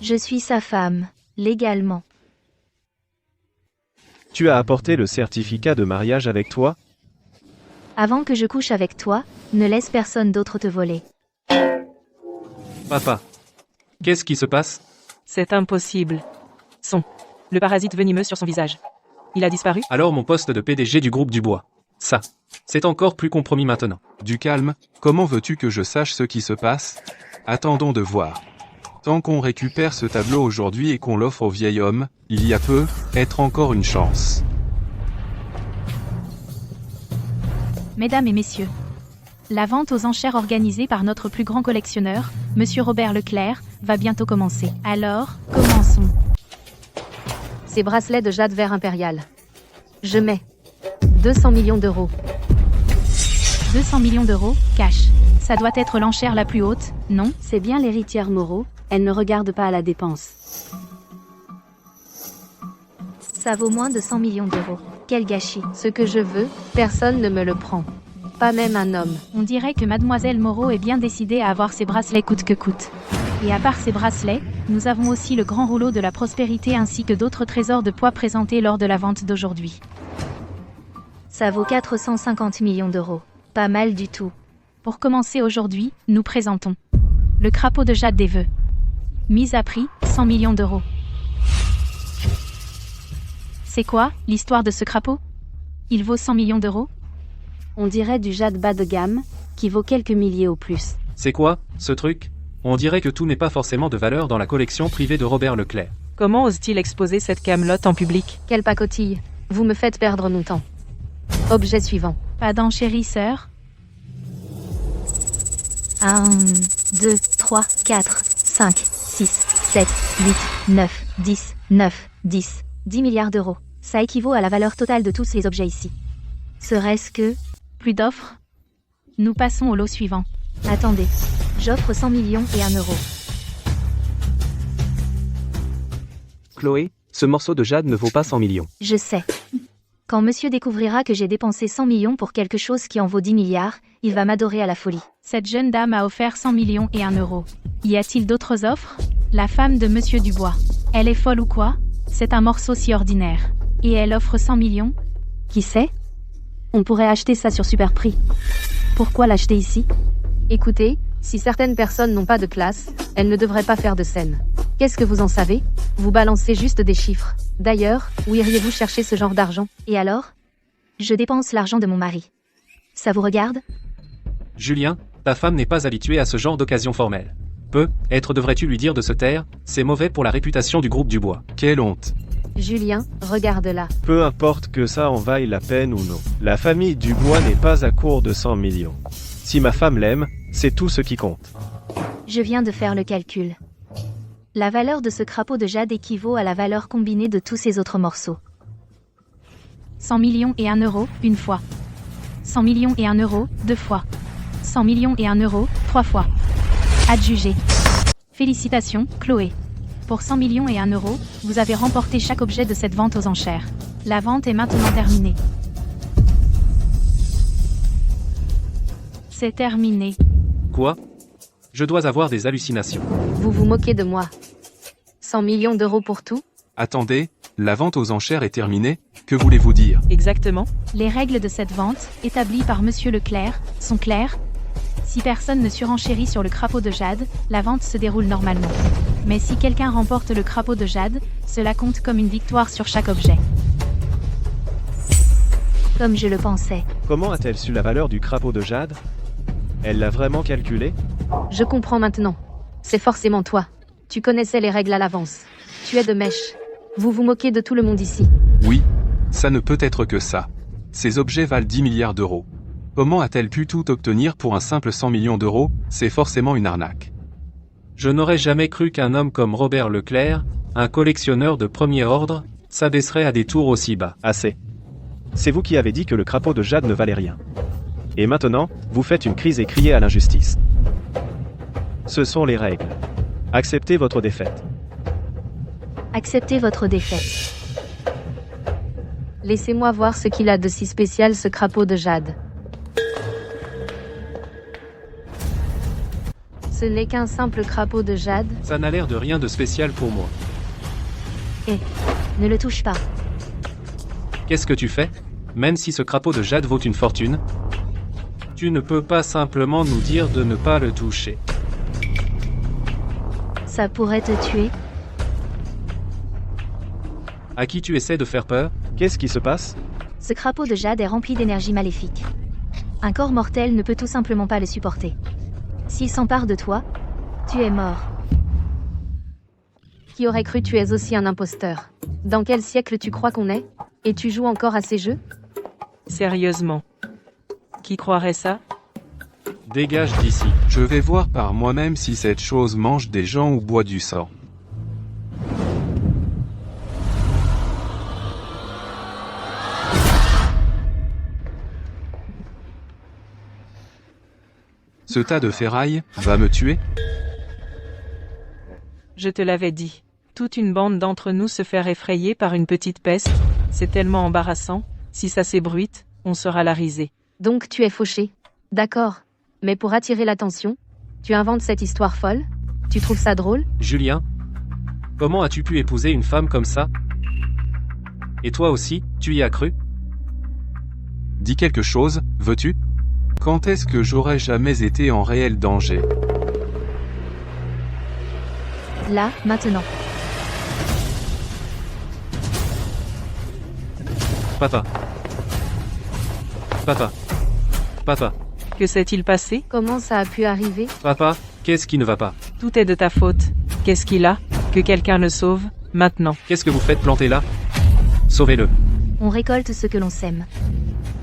S2: Je suis sa femme, légalement.
S3: Tu as apporté le certificat de mariage avec toi?
S2: Avant que je couche avec toi, ne laisse personne d'autre te voler.
S5: Papa. Qu'est-ce qui se passe?
S6: C'est impossible. Le parasite venimeux sur son visage. Il a disparu?
S5: Alors mon poste de PDG du groupe Dubois. Ça. C'est encore plus compromis maintenant.
S1: Du calme, comment veux-tu que je sache ce qui se passe? Attendons de voir. Tant qu'on récupère ce tableau aujourd'hui et qu'on l'offre au vieil homme, il y a peut être encore une chance.
S2: Mesdames et messieurs, la vente aux enchères organisée par notre plus grand collectionneur, Monsieur Robert Leclerc, va bientôt commencer. Alors, commençons. Ces bracelets de jade vert impérial. Je mets 200 millions d'euros. 200 millions d'euros, cash. Ça doit être l'enchère la plus haute, non?
S7: C'est bien l'héritière Moreau, elle ne regarde pas à la dépense.
S2: Ça vaut moins de 100 millions d'euros. Quel gâchis. Ce que je veux, personne ne me le prend. Pas même un homme. On dirait que Mademoiselle Moreau est bien décidée à avoir ses bracelets coûte que coûte. Et à part ces bracelets, nous avons aussi le grand rouleau de la prospérité ainsi que d'autres trésors de poids présentés lors de la vente d'aujourd'hui. Ça vaut 450 millions d'euros. Pas mal du tout. Pour commencer aujourd'hui, nous présentons le crapaud de jade des vœux. Mise à prix, 100 millions d'euros. C'est quoi, l'histoire de ce crapaud? Il vaut 100 millions d'euros?
S7: On dirait du jade bas de gamme, qui vaut quelques milliers au plus.
S5: C'est quoi, ce truc? On dirait que tout n'est pas forcément de valeur dans la collection privée de Robert Leclerc.
S6: Comment ose-t-il exposer cette camelote en public?
S2: Quelle pacotille. Vous me faites perdre mon temps. Objet suivant. Pas d'enchérisseur? 1, 2, 3, 4, 5, 6, 7, 8, 9, 10, 9, 10. 10 milliards d'euros. Ça équivaut à la valeur totale de tous les objets ici. Serait-ce que... Plus d'offres? Nous passons au lot suivant. Attendez. J'offre 100 millions et 1 euro.
S3: Chloé, ce morceau de jade ne vaut pas 100 millions.
S2: Je sais. Quand monsieur découvrira que j'ai dépensé 100 millions pour quelque chose qui en vaut 10 milliards, il va m'adorer à la folie. Cette jeune dame a offert 100 millions et 1 euro. Y a-t-il d'autres offres? La femme de monsieur Dubois. Elle est folle ou quoi? C'est un morceau si ordinaire. Et elle offre 100 millions?
S7: Qui sait? On pourrait acheter ça sur super prix. Pourquoi l'acheter ici?
S2: Écoutez, si certaines personnes n'ont pas de classe, elles ne devraient pas faire de scène. Qu'est-ce que vous en savez? Vous balancez juste des chiffres. D'ailleurs, où iriez-vous chercher ce genre d'argent? Et alors? Je dépense l'argent de mon mari. Ça vous regarde?
S5: Julien, ta femme n'est pas habituée à ce genre d'occasion formelle. Peut-être devrais-tu lui dire de se taire, c'est mauvais pour la réputation du groupe Dubois.
S1: Quelle honte.
S2: Julien, regarde-la.
S3: Peu importe que ça en vaille la peine ou non. La famille Dubois n'est pas à court de 100 millions. Si ma femme l'aime, c'est tout ce qui compte.
S2: Je viens de faire le calcul. La valeur de ce crapaud de jade équivaut à la valeur combinée de tous ces autres morceaux. 100 millions et 1 euro, une fois. 100 millions et 1 euro, deux fois. 100 millions et 1 euro, trois fois. Adjugé. Félicitations, Chloé. Pour 100 millions et 1 euro, vous avez remporté chaque objet de cette vente aux enchères. La vente est maintenant terminée. C'est terminé.
S5: Quoi? Je dois avoir des hallucinations.
S2: Vous vous moquez de moi. 100 millions d'euros pour tout?
S1: Attendez, la vente aux enchères est terminée, que voulez-vous dire?
S6: Exactement.
S2: Les règles de cette vente, établies par monsieur Leclerc, sont claires. Si personne ne surenchérit sur le crapaud de jade, la vente se déroule normalement. Mais si quelqu'un remporte le crapaud de jade, cela compte comme une victoire sur chaque objet. Comme je le pensais.
S3: Comment a-t-elle su la valeur du crapaud de jade? Elle l'a vraiment calculé?
S2: Je comprends maintenant. C'est forcément toi. Tu connaissais les règles à l'avance. Tu es de mèche. Vous vous moquez de tout le monde ici.
S1: Oui, ça ne peut être que ça. Ces objets valent 10 milliards d'euros. Comment a-t-elle pu tout obtenir pour un simple 100 millions d'euros? C'est forcément une arnaque.
S5: Je n'aurais jamais cru qu'un homme comme Robert Leclerc, un collectionneur de premier ordre, s'abaisserait à des tours aussi bas.
S3: Assez. C'est vous qui avez dit que le crapaud de jade ne valait rien. Et maintenant, vous faites une crise et criez à l'injustice. Ce sont les règles. Acceptez votre défaite.
S2: Acceptez votre défaite. Laissez-moi voir ce qu'il a de si spécial ce crapaud de jade. Ce n'est qu'un simple crapaud de jade.
S5: Ça n'a l'air de rien de spécial pour moi.
S2: Ne le touche pas.
S5: Qu'est-ce que tu fais? Même si ce crapaud de jade vaut une fortune, tu ne peux pas simplement nous dire de ne pas le toucher.
S2: Ça pourrait te tuer.
S5: À qui tu essaies de faire peur?
S3: Qu'est-ce qui se passe?
S2: Ce crapaud de jade est rempli d'énergie maléfique. Un corps mortel ne peut tout simplement pas le supporter. S'il s'empare de toi, tu es mort.
S7: Qui aurait cru tu es aussi un imposteur? Dans quel siècle tu crois qu'on est? Et tu joues encore à ces jeux?
S6: Sérieusement. Qui croirait ça?
S5: Dégage d'ici.
S1: Je vais voir par moi-même si cette chose mange des gens ou boit du sang. Ce tas de ferraille va me tuer?
S6: Je te l'avais dit. Toute une bande d'entre nous se faire effrayer par une petite peste, c'est tellement embarrassant. Si ça s'ébruite, on sera la risée.
S7: Donc tu es fauché. D'accord. Mais pour attirer l'attention, tu inventes cette histoire folle? Tu trouves ça drôle?
S5: Julien, comment as-tu pu épouser une femme comme ça? Et toi aussi, tu y as cru?
S1: Dis quelque chose, veux-tu? Quand est-ce que j'aurais jamais été en réel danger?
S2: Là, maintenant.
S5: Papa. Papa. Papa.
S6: Que s'est-il passé?
S7: Comment ça a pu arriver?
S5: Papa, qu'est-ce qui ne va pas?
S6: Tout est de ta faute. Qu'est-ce qu'il a? Que quelqu'un le sauve, maintenant.
S5: Qu'est-ce que vous faites planter là? Sauvez-le.
S2: On récolte ce que l'on sème.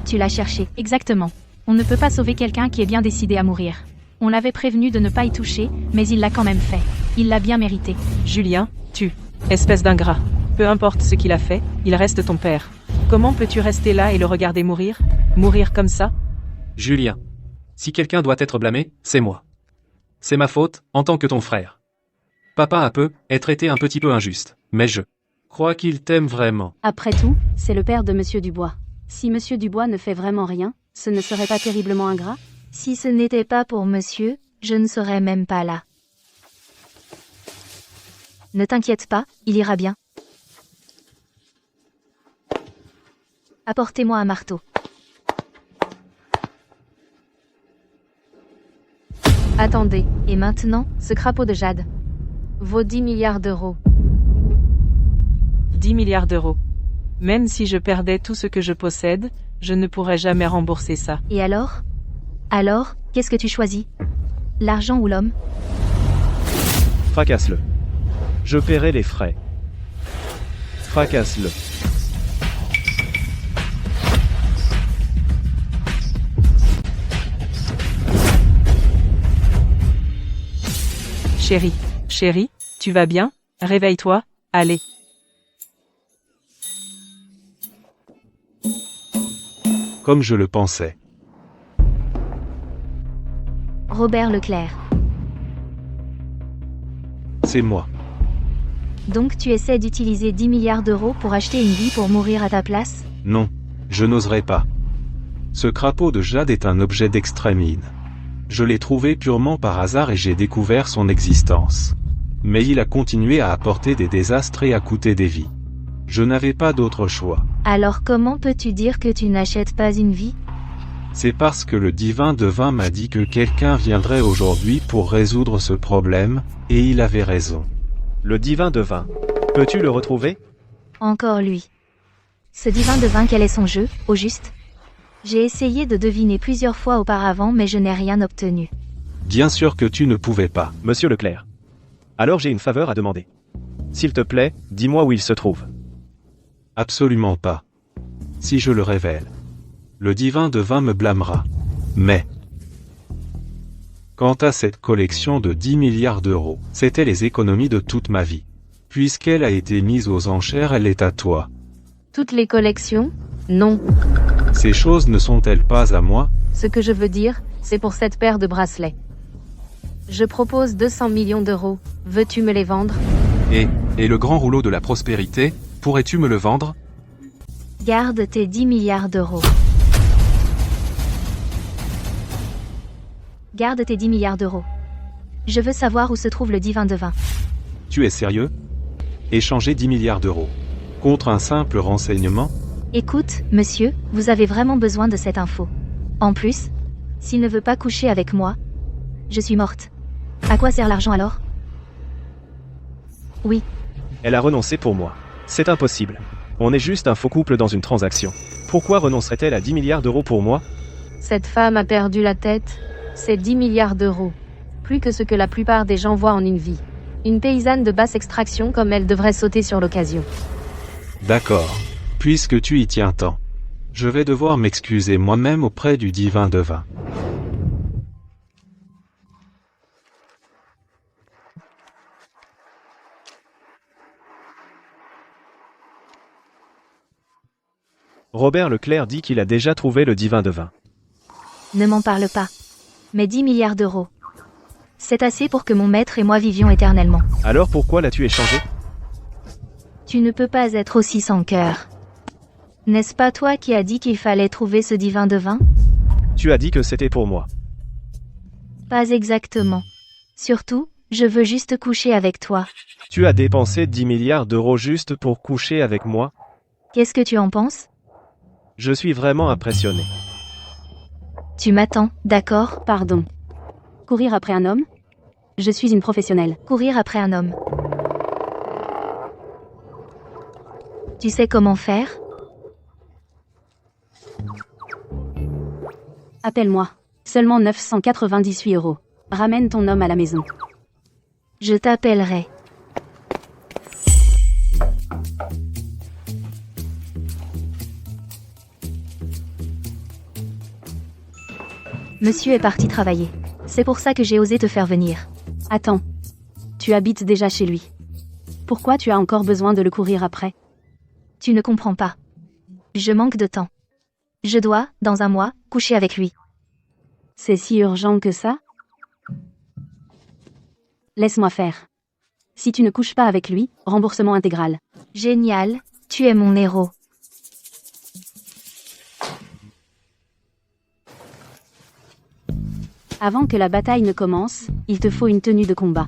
S2: Tu l'as cherché.
S8: Exactement. On ne peut pas sauver quelqu'un qui est bien décidé à mourir. On l'avait prévenu de ne pas y toucher, mais il l'a quand même fait. Il l'a bien mérité.
S6: Julien, tu. Espèce d'ingrat. Peu importe ce qu'il a fait, il reste ton père. Comment peux-tu rester là et le regarder mourir? Mourir comme ça?
S5: Julien. Si quelqu'un doit être blâmé, c'est moi. C'est ma faute, en tant que ton frère. Papa a être été un petit peu injuste, mais je crois qu'il t'aime vraiment.
S7: Après tout, c'est le père de Monsieur Dubois. Si Monsieur Dubois ne fait vraiment rien, ce ne serait pas terriblement ingrat?
S2: Si ce n'était pas pour monsieur, je ne serais même pas là. Ne t'inquiète pas, il ira bien. Apportez-moi un marteau.
S7: Attendez,
S2: Et maintenant,
S7: ce crapaud de jade vaut 10 milliards d'euros.
S6: 10 milliards d'euros. Même si je perdais tout ce que je possède, je ne pourrais jamais rembourser ça.
S2: Et alors? Alors, qu'est-ce que tu choisis? L'argent ou l'homme?
S3: Fracasse-le. Je paierai les frais. Fracasse-le.
S6: Chérie, tu vas bien? Réveille-toi, allez.
S1: Comme je le pensais.
S2: Robert Leclerc.
S1: C'est moi.
S2: Donc tu essaies d'utiliser 10 milliards d'euros pour acheter une vie pour mourir à ta place?
S1: Non, je n'oserais pas. Ce crapaud de jade est un objet d'extrémine. Je l'ai trouvé purement par hasard et j'ai découvert son existence. Mais il a continué à apporter des désastres et à coûter des vies. Je n'avais pas d'autre choix.
S2: Alors comment peux-tu dire que tu n'achètes pas une vie?
S1: C'est parce que le divin devin m'a dit que quelqu'un viendrait aujourd'hui pour résoudre ce problème, et il avait raison.
S3: Le divin devin. Peux-tu le retrouver?
S2: Encore lui. Ce divin devin, quel est son jeu, au juste? J'ai essayé de deviner plusieurs fois auparavant mais je n'ai rien obtenu.
S1: Bien sûr que tu ne pouvais pas.
S3: Monsieur Leclerc. Alors j'ai une faveur à demander. S'il te plaît, dis-moi où il se trouve.
S1: Absolument pas. Si je le révèle, le divin devin me blâmera. Mais, quant à cette collection de 10 milliards d'euros, c'était les économies de toute ma vie. Puisqu'elle a été mise aux enchères, elle est à toi.
S7: Toutes les collections? Non.
S1: Ces choses ne sont-elles pas à moi?
S7: Ce que je veux dire, c'est pour cette paire de bracelets. Je propose 200 millions d'euros. Veux-tu me les vendre?
S1: Et le grand rouleau de la prospérité, pourrais-tu me le vendre?
S2: Garde tes 10 milliards d'euros. Garde tes 10 milliards d'euros. Je veux savoir où se trouve le divin devin.
S1: Tu es sérieux? Échanger 10 milliards d'euros. Contre un simple renseignement?
S2: Écoute, monsieur, vous avez vraiment besoin de cette info. En plus, s'il ne veut pas coucher avec moi, je suis morte. À quoi sert l'argent alors? Oui,
S3: Elle a renoncé pour moi. C'est impossible. On est juste un faux couple dans une transaction. Pourquoi renoncerait-elle à 10 milliards d'euros pour moi?
S7: Cette femme a perdu la tête. C'est 10 milliards d'euros. Plus que ce que la plupart des gens voient en une vie. Une paysanne de basse extraction comme elle devrait sauter sur l'occasion.
S9: D'accord. Puisque tu y tiens tant. Je vais devoir m'excuser moi-même auprès du divin devin.
S3: Robert Leclerc dit qu'il a déjà trouvé le divin devin.
S2: ne m'en parle pas. Mais 10 milliards d'euros. C'est assez pour que mon maître et moi vivions éternellement.
S3: Alors pourquoi l'as-tu échangé?
S2: Tu ne peux pas être aussi sans cœur. N'est-ce pas toi qui as dit qu'il fallait trouver ce divin devin?
S3: Tu as dit que c'était pour moi.
S2: Pas exactement. Surtout, je veux juste coucher avec toi.
S3: Tu as dépensé 10 milliards d'euros juste pour coucher avec moi?
S2: Qu'est-ce que tu en penses?
S3: Je suis vraiment impressionné.
S2: Tu m'attends, d'accord?
S7: Pardon. Courir après un homme? Je suis une professionnelle.
S2: Courir après un homme. Tu sais comment faire?
S7: Appelle-moi. Seulement 998 euros. Ramène ton homme à la maison.
S2: Je t'appellerai. Monsieur est parti travailler. C'est pour ça que j'ai osé te faire venir.
S7: Attends. Tu habites déjà chez lui. Pourquoi tu as encore besoin de le courir après?
S2: Tu ne comprends pas. Je manque de temps. Je dois, dans un mois, coucher avec lui.
S7: C'est si urgent que ça? Laisse-moi faire. Si tu ne couches pas avec lui, remboursement intégral.
S2: Génial, tu es mon héros.
S7: Avant que la bataille ne commence, il te faut une tenue de combat.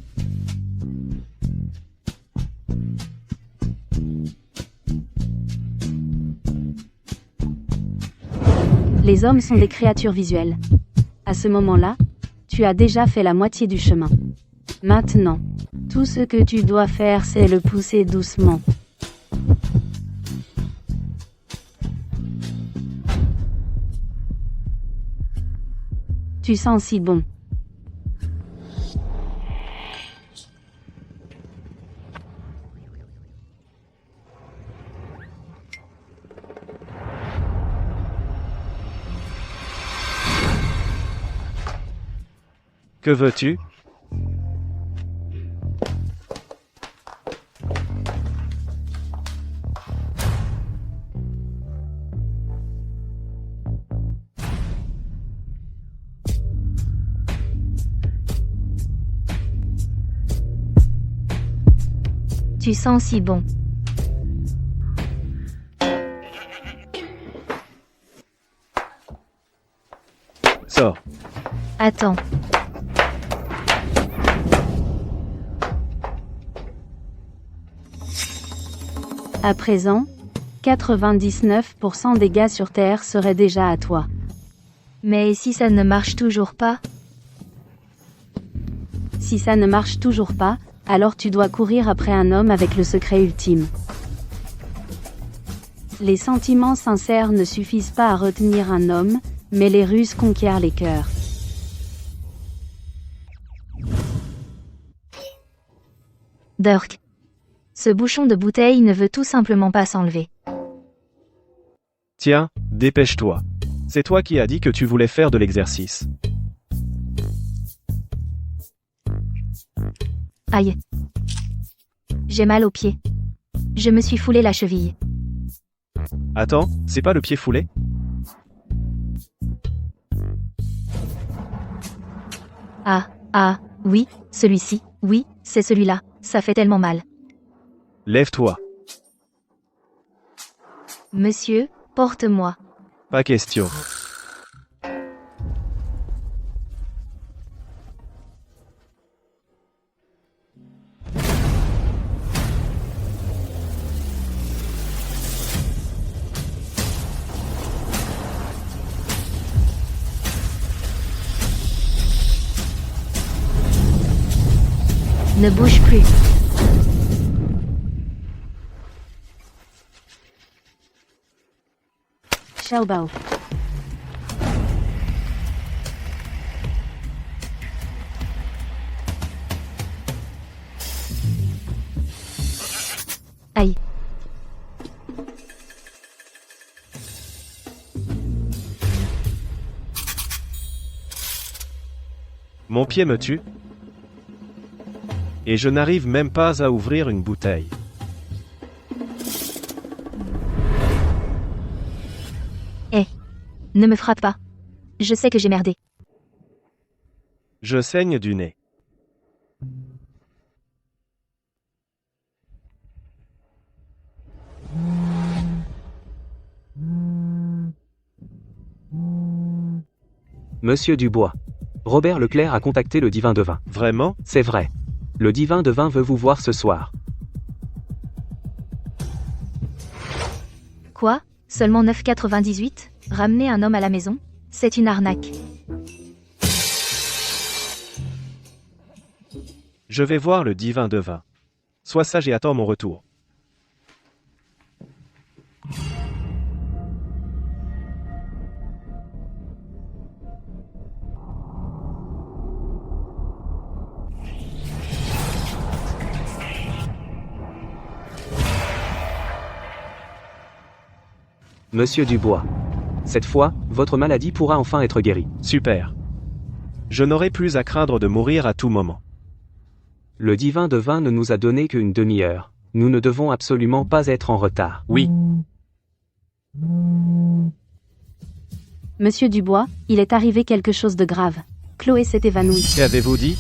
S7: Les hommes sont des créatures visuelles. À ce moment-là, tu as déjà fait la moitié du chemin. Maintenant, tout ce que tu dois faire, c'est le pousser doucement. Tu sens si bon.
S3: Que veux-tu?
S2: Tu sens si bon.
S3: Sors.
S2: Attends.
S7: À présent, 99% des gars sur Terre seraient déjà à toi.
S2: Mais si ça ne marche toujours pas?
S7: Si ça ne marche toujours pas, alors tu dois courir après un homme avec le secret ultime. Les sentiments sincères ne suffisent pas à retenir un homme, mais les ruses conquièrent les cœurs.
S2: Dirk. Ce bouchon de bouteille ne veut tout simplement pas s'enlever.
S3: Tiens, dépêche-toi. C'est toi qui as dit que tu voulais faire de l'exercice.
S2: Aïe. J'ai mal au pied. Je me suis foulé la cheville.
S3: Attends, c'est pas le pied foulé?
S2: Ah, oui, celui-ci, oui, c'est celui-là, ça fait tellement mal.
S3: Lève-toi.
S2: Monsieur, porte-moi.
S3: Pas question.
S2: Ne bouge plus.
S7: Xiaobao.
S2: Aïe.
S3: Mon pied me tue. Et je n'arrive même pas à ouvrir une bouteille.
S2: Ne me frappe pas. Je sais que j'ai merdé.
S3: Je saigne du nez.
S10: Monsieur Dubois. Robert Leclerc a contacté le divin devin.
S3: Vraiment?
S10: C'est vrai. Le divin devin veut vous voir ce soir.
S2: Quoi? Seulement 9,98? Ramener un homme à la maison? C'est une arnaque.
S3: Je vais voir le divin devin. Sois sage et attends mon retour.
S10: Monsieur Dubois. Cette fois, votre maladie pourra enfin être guérie.
S3: Super. Je n'aurai plus à craindre de mourir à tout moment.
S10: Le divin devin ne nous a donné qu'une demi-heure. Nous ne devons absolument pas être en retard.
S5: Oui.
S7: Monsieur Dubois, il est arrivé quelque chose de grave. Chloé s'est évanouie.
S3: Qu'avez-vous dit?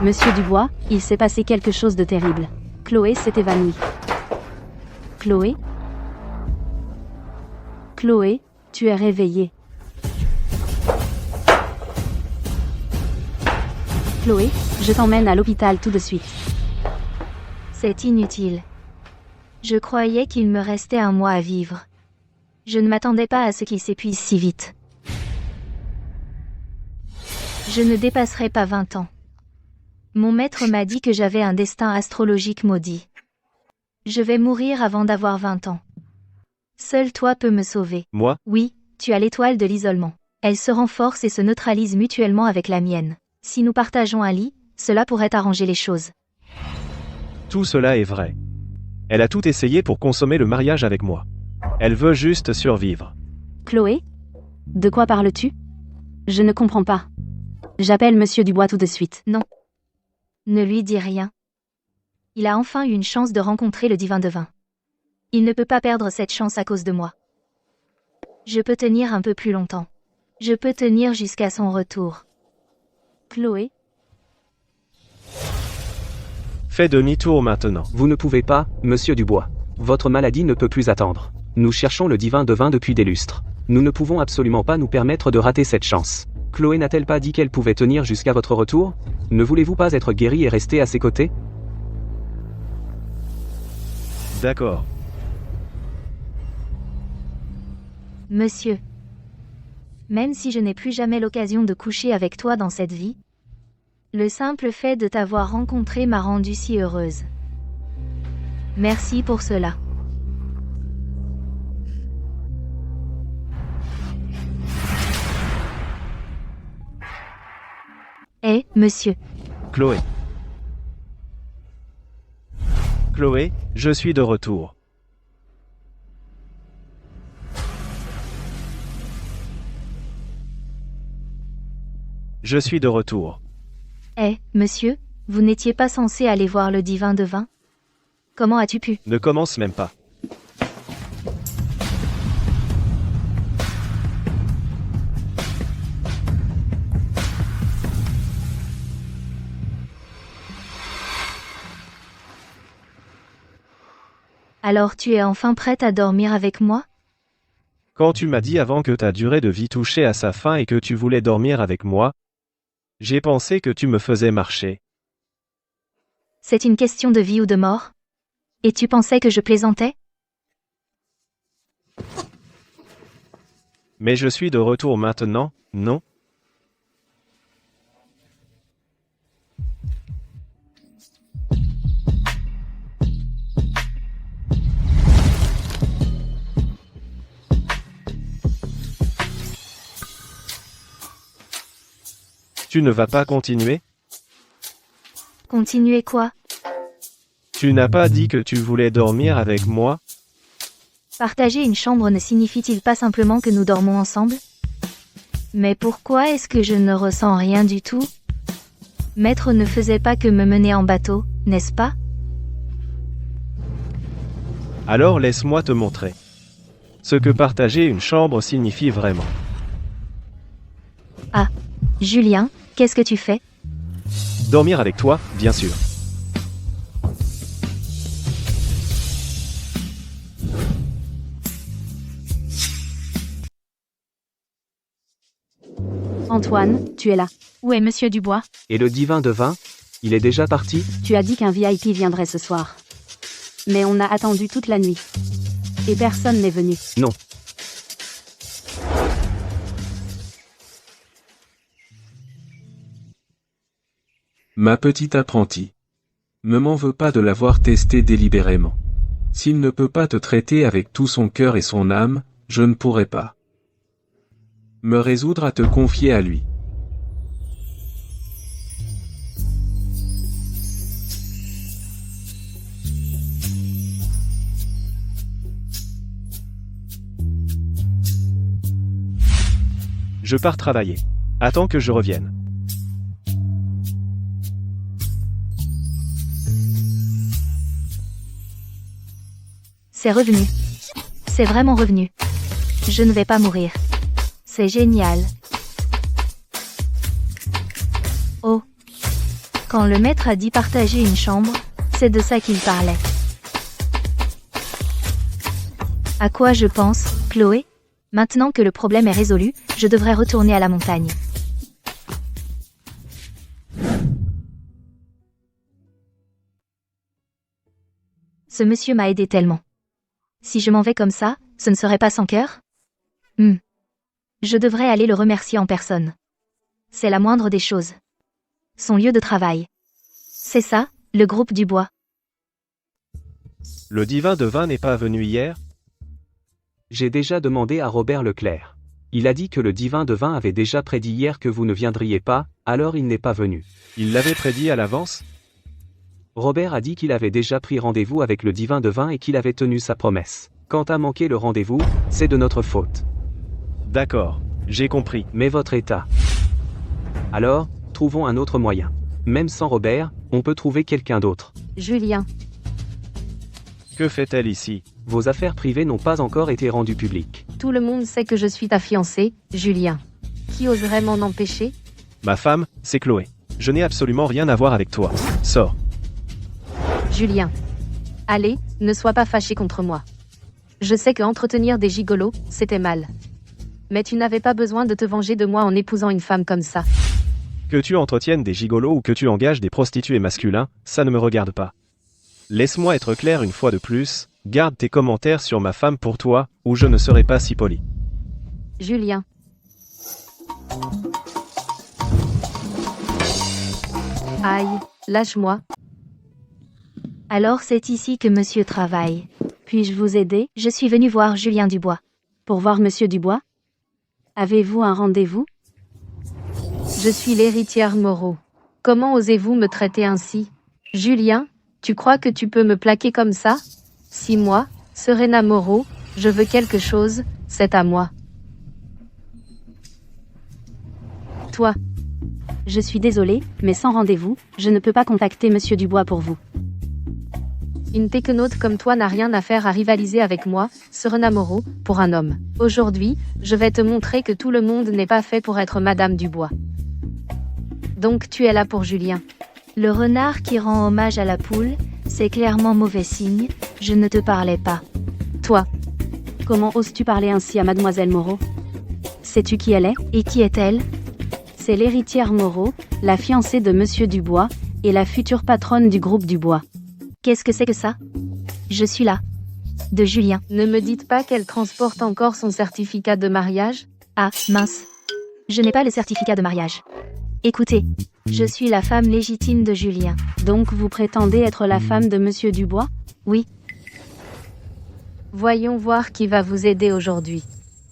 S7: Monsieur Dubois, il s'est passé quelque chose de terrible. Chloé s'est évanouie. Chloé? Chloé, tu es réveillée. Chloé, je t'emmène à l'hôpital tout de suite.
S2: C'est inutile. Je croyais qu'il me restait un mois à vivre. Je ne m'attendais pas à ce qu'il s'épuise si vite. Je ne dépasserai pas 20 ans. Mon maître m'a dit que j'avais un destin astrologique maudit. Je vais mourir avant d'avoir 20 ans. Seul toi peux me sauver.
S3: Moi?
S2: Oui, tu as l'étoile de l'isolement. Elle se renforce et se neutralise mutuellement avec la mienne. Si nous partageons un lit, cela pourrait arranger les choses.
S3: Tout cela est vrai. Elle a tout essayé pour consommer le mariage avec moi. Elle veut juste survivre.
S7: Chloé? De quoi parles-tu? Je ne comprends pas. J'appelle Monsieur Dubois tout de suite.
S2: Non. Ne lui dis rien. Il a enfin eu une chance de rencontrer le divin devin. Il ne peut pas perdre cette chance à cause de moi. Je peux tenir un peu plus longtemps. Je peux tenir jusqu'à son retour.
S7: Chloé?
S3: Fais demi-tour maintenant.
S10: Vous ne pouvez pas, monsieur Dubois. Votre maladie ne peut plus attendre. Nous cherchons le divin devin depuis des lustres. Nous ne pouvons absolument pas nous permettre de rater cette chance. Chloé n'a-t-elle pas dit qu'elle pouvait tenir jusqu'à votre retour? Ne voulez-vous pas être guéri et rester à ses côtés?
S3: D'accord.
S2: Monsieur. Même si je n'ai plus jamais l'occasion de coucher avec toi dans cette vie, le simple fait de t'avoir rencontré m'a rendue si heureuse. Merci pour cela. Monsieur.
S3: Chloé. Chloé, je suis de retour. Je suis de retour.
S2: Monsieur, vous n'étiez pas censé aller voir le divin devin? Comment as-tu pu?
S3: Ne commence même pas.
S2: Alors tu es enfin prête à dormir avec moi?
S3: Quand tu m'as dit avant que ta durée de vie touchait à sa fin et que tu voulais dormir avec moi, j'ai pensé que tu me faisais marcher.
S2: C'est une question de vie ou de mort? Et tu pensais que je plaisantais?
S3: Mais je suis de retour maintenant, non? Tu ne vas pas continuer?
S2: Continuez quoi?
S3: Tu n'as pas dit que tu voulais dormir avec moi?
S2: Partager une chambre ne signifie-t-il pas simplement que nous dormons ensemble? Mais pourquoi est-ce que je ne ressens rien du tout? Maître ne faisait pas que me mener en bateau, n'est-ce pas?
S3: Alors laisse-moi te montrer ce que partager une chambre signifie vraiment.
S2: Ah, Julien, qu'est-ce que tu fais?
S3: Dormir avec toi, bien sûr.
S7: Antoine, tu es là.
S8: Où est Monsieur Dubois?
S10: Et le divin de vin? Il est déjà parti?
S7: Tu as dit qu'un VIP viendrait ce soir. Mais on a attendu toute la nuit. Et personne n'est venu.
S10: Non.
S1: Ma petite apprentie. Ne m'en veux pas de l'avoir testé délibérément. S'il ne peut pas te traiter avec tout son cœur et son âme, je ne pourrai pas me résoudre à te confier à lui.
S3: Je pars travailler. Attends que je revienne.
S2: C'est revenu. C'est vraiment revenu. Je ne vais pas mourir. C'est génial. Oh. Quand le maître a dit partager une chambre, c'est de ça qu'il parlait. À quoi je pense, Chloé? Maintenant que le problème est résolu, je devrais retourner à la montagne. Ce monsieur m'a aidé tellement. Si je m'en vais comme ça, ce ne serait pas sans cœur? Je devrais aller le remercier en personne. C'est la moindre des choses. Son lieu de travail. C'est ça, le groupe du bois.
S3: Le divin de vin n'est pas venu hier?
S10: J'ai déjà demandé à Robert Leclerc. Il a dit que le divin de vin avait déjà prédit hier que vous ne viendriez pas, alors il n'est pas venu.
S3: Il l'avait prédit à l'avance?
S10: Robert a dit qu'il avait déjà pris rendez-vous avec le divin de vin et qu'il avait tenu sa promesse. Quant à manquer le rendez-vous, c'est de notre faute.
S3: D'accord, j'ai compris.
S10: Mais votre état. Alors, trouvons un autre moyen. Même sans Robert, on peut trouver quelqu'un d'autre.
S7: Julien.
S3: Que fait-elle ici?
S10: Vos affaires privées n'ont pas encore été rendues publiques.
S7: Tout le monde sait que je suis ta fiancée, Julien. Qui oserait m'en empêcher?
S3: Ma femme, c'est Chloé. Je n'ai absolument rien à voir avec toi. Sors.
S7: Julien. Allez, ne sois pas fâché contre moi. Je sais que entretenir des gigolos, c'était mal. Mais tu n'avais pas besoin de te venger de moi en épousant une femme comme ça.
S3: Que tu entretiennes des gigolos ou que tu engages des prostituées masculins, ça ne me regarde pas. Laisse-moi être clair une fois de plus, garde tes commentaires sur ma femme pour toi, ou je ne serai pas si poli.
S7: Julien. Aïe, lâche-moi.
S2: Alors c'est ici que monsieur travaille. Puis-je vous aider? Je suis venu voir Julien Dubois.
S7: Pour voir monsieur Dubois? Avez-vous un rendez-vous? Je suis l'héritière Moreau. Comment osez-vous me traiter ainsi? Julien, tu crois que tu peux me plaquer comme ça? Si moi, Serena Moreau, je veux quelque chose, c'est à moi. Toi. Je suis désolée, mais sans rendez-vous, je ne peux pas contacter monsieur Dubois pour vous. Une technote comme toi n'a rien à faire à rivaliser avec moi, Serena Moreau, pour un homme. Aujourd'hui, je vais te montrer que tout le monde n'est pas fait pour être Madame Dubois. Donc tu es là pour Julien.
S2: Le renard qui rend hommage à la poule, c'est clairement mauvais signe, je ne te parlais pas.
S7: Toi. Comment oses-tu parler ainsi à Mademoiselle Moreau? Sais-tu qui elle est?
S2: Et qui est-elle?
S7: C'est l'héritière Moreau, la fiancée de monsieur Dubois, et la future patronne du groupe Dubois.
S2: Qu'est-ce que c'est que ça? Je suis là. De Julien.
S7: Ne me dites pas qu'elle transporte encore son certificat de mariage?
S2: Ah, mince. Je n'ai pas le certificat de mariage. Écoutez, je suis la femme légitime de Julien.
S7: Donc vous prétendez être la femme de monsieur Dubois?
S2: Oui.
S7: Voyons voir qui va vous aider aujourd'hui.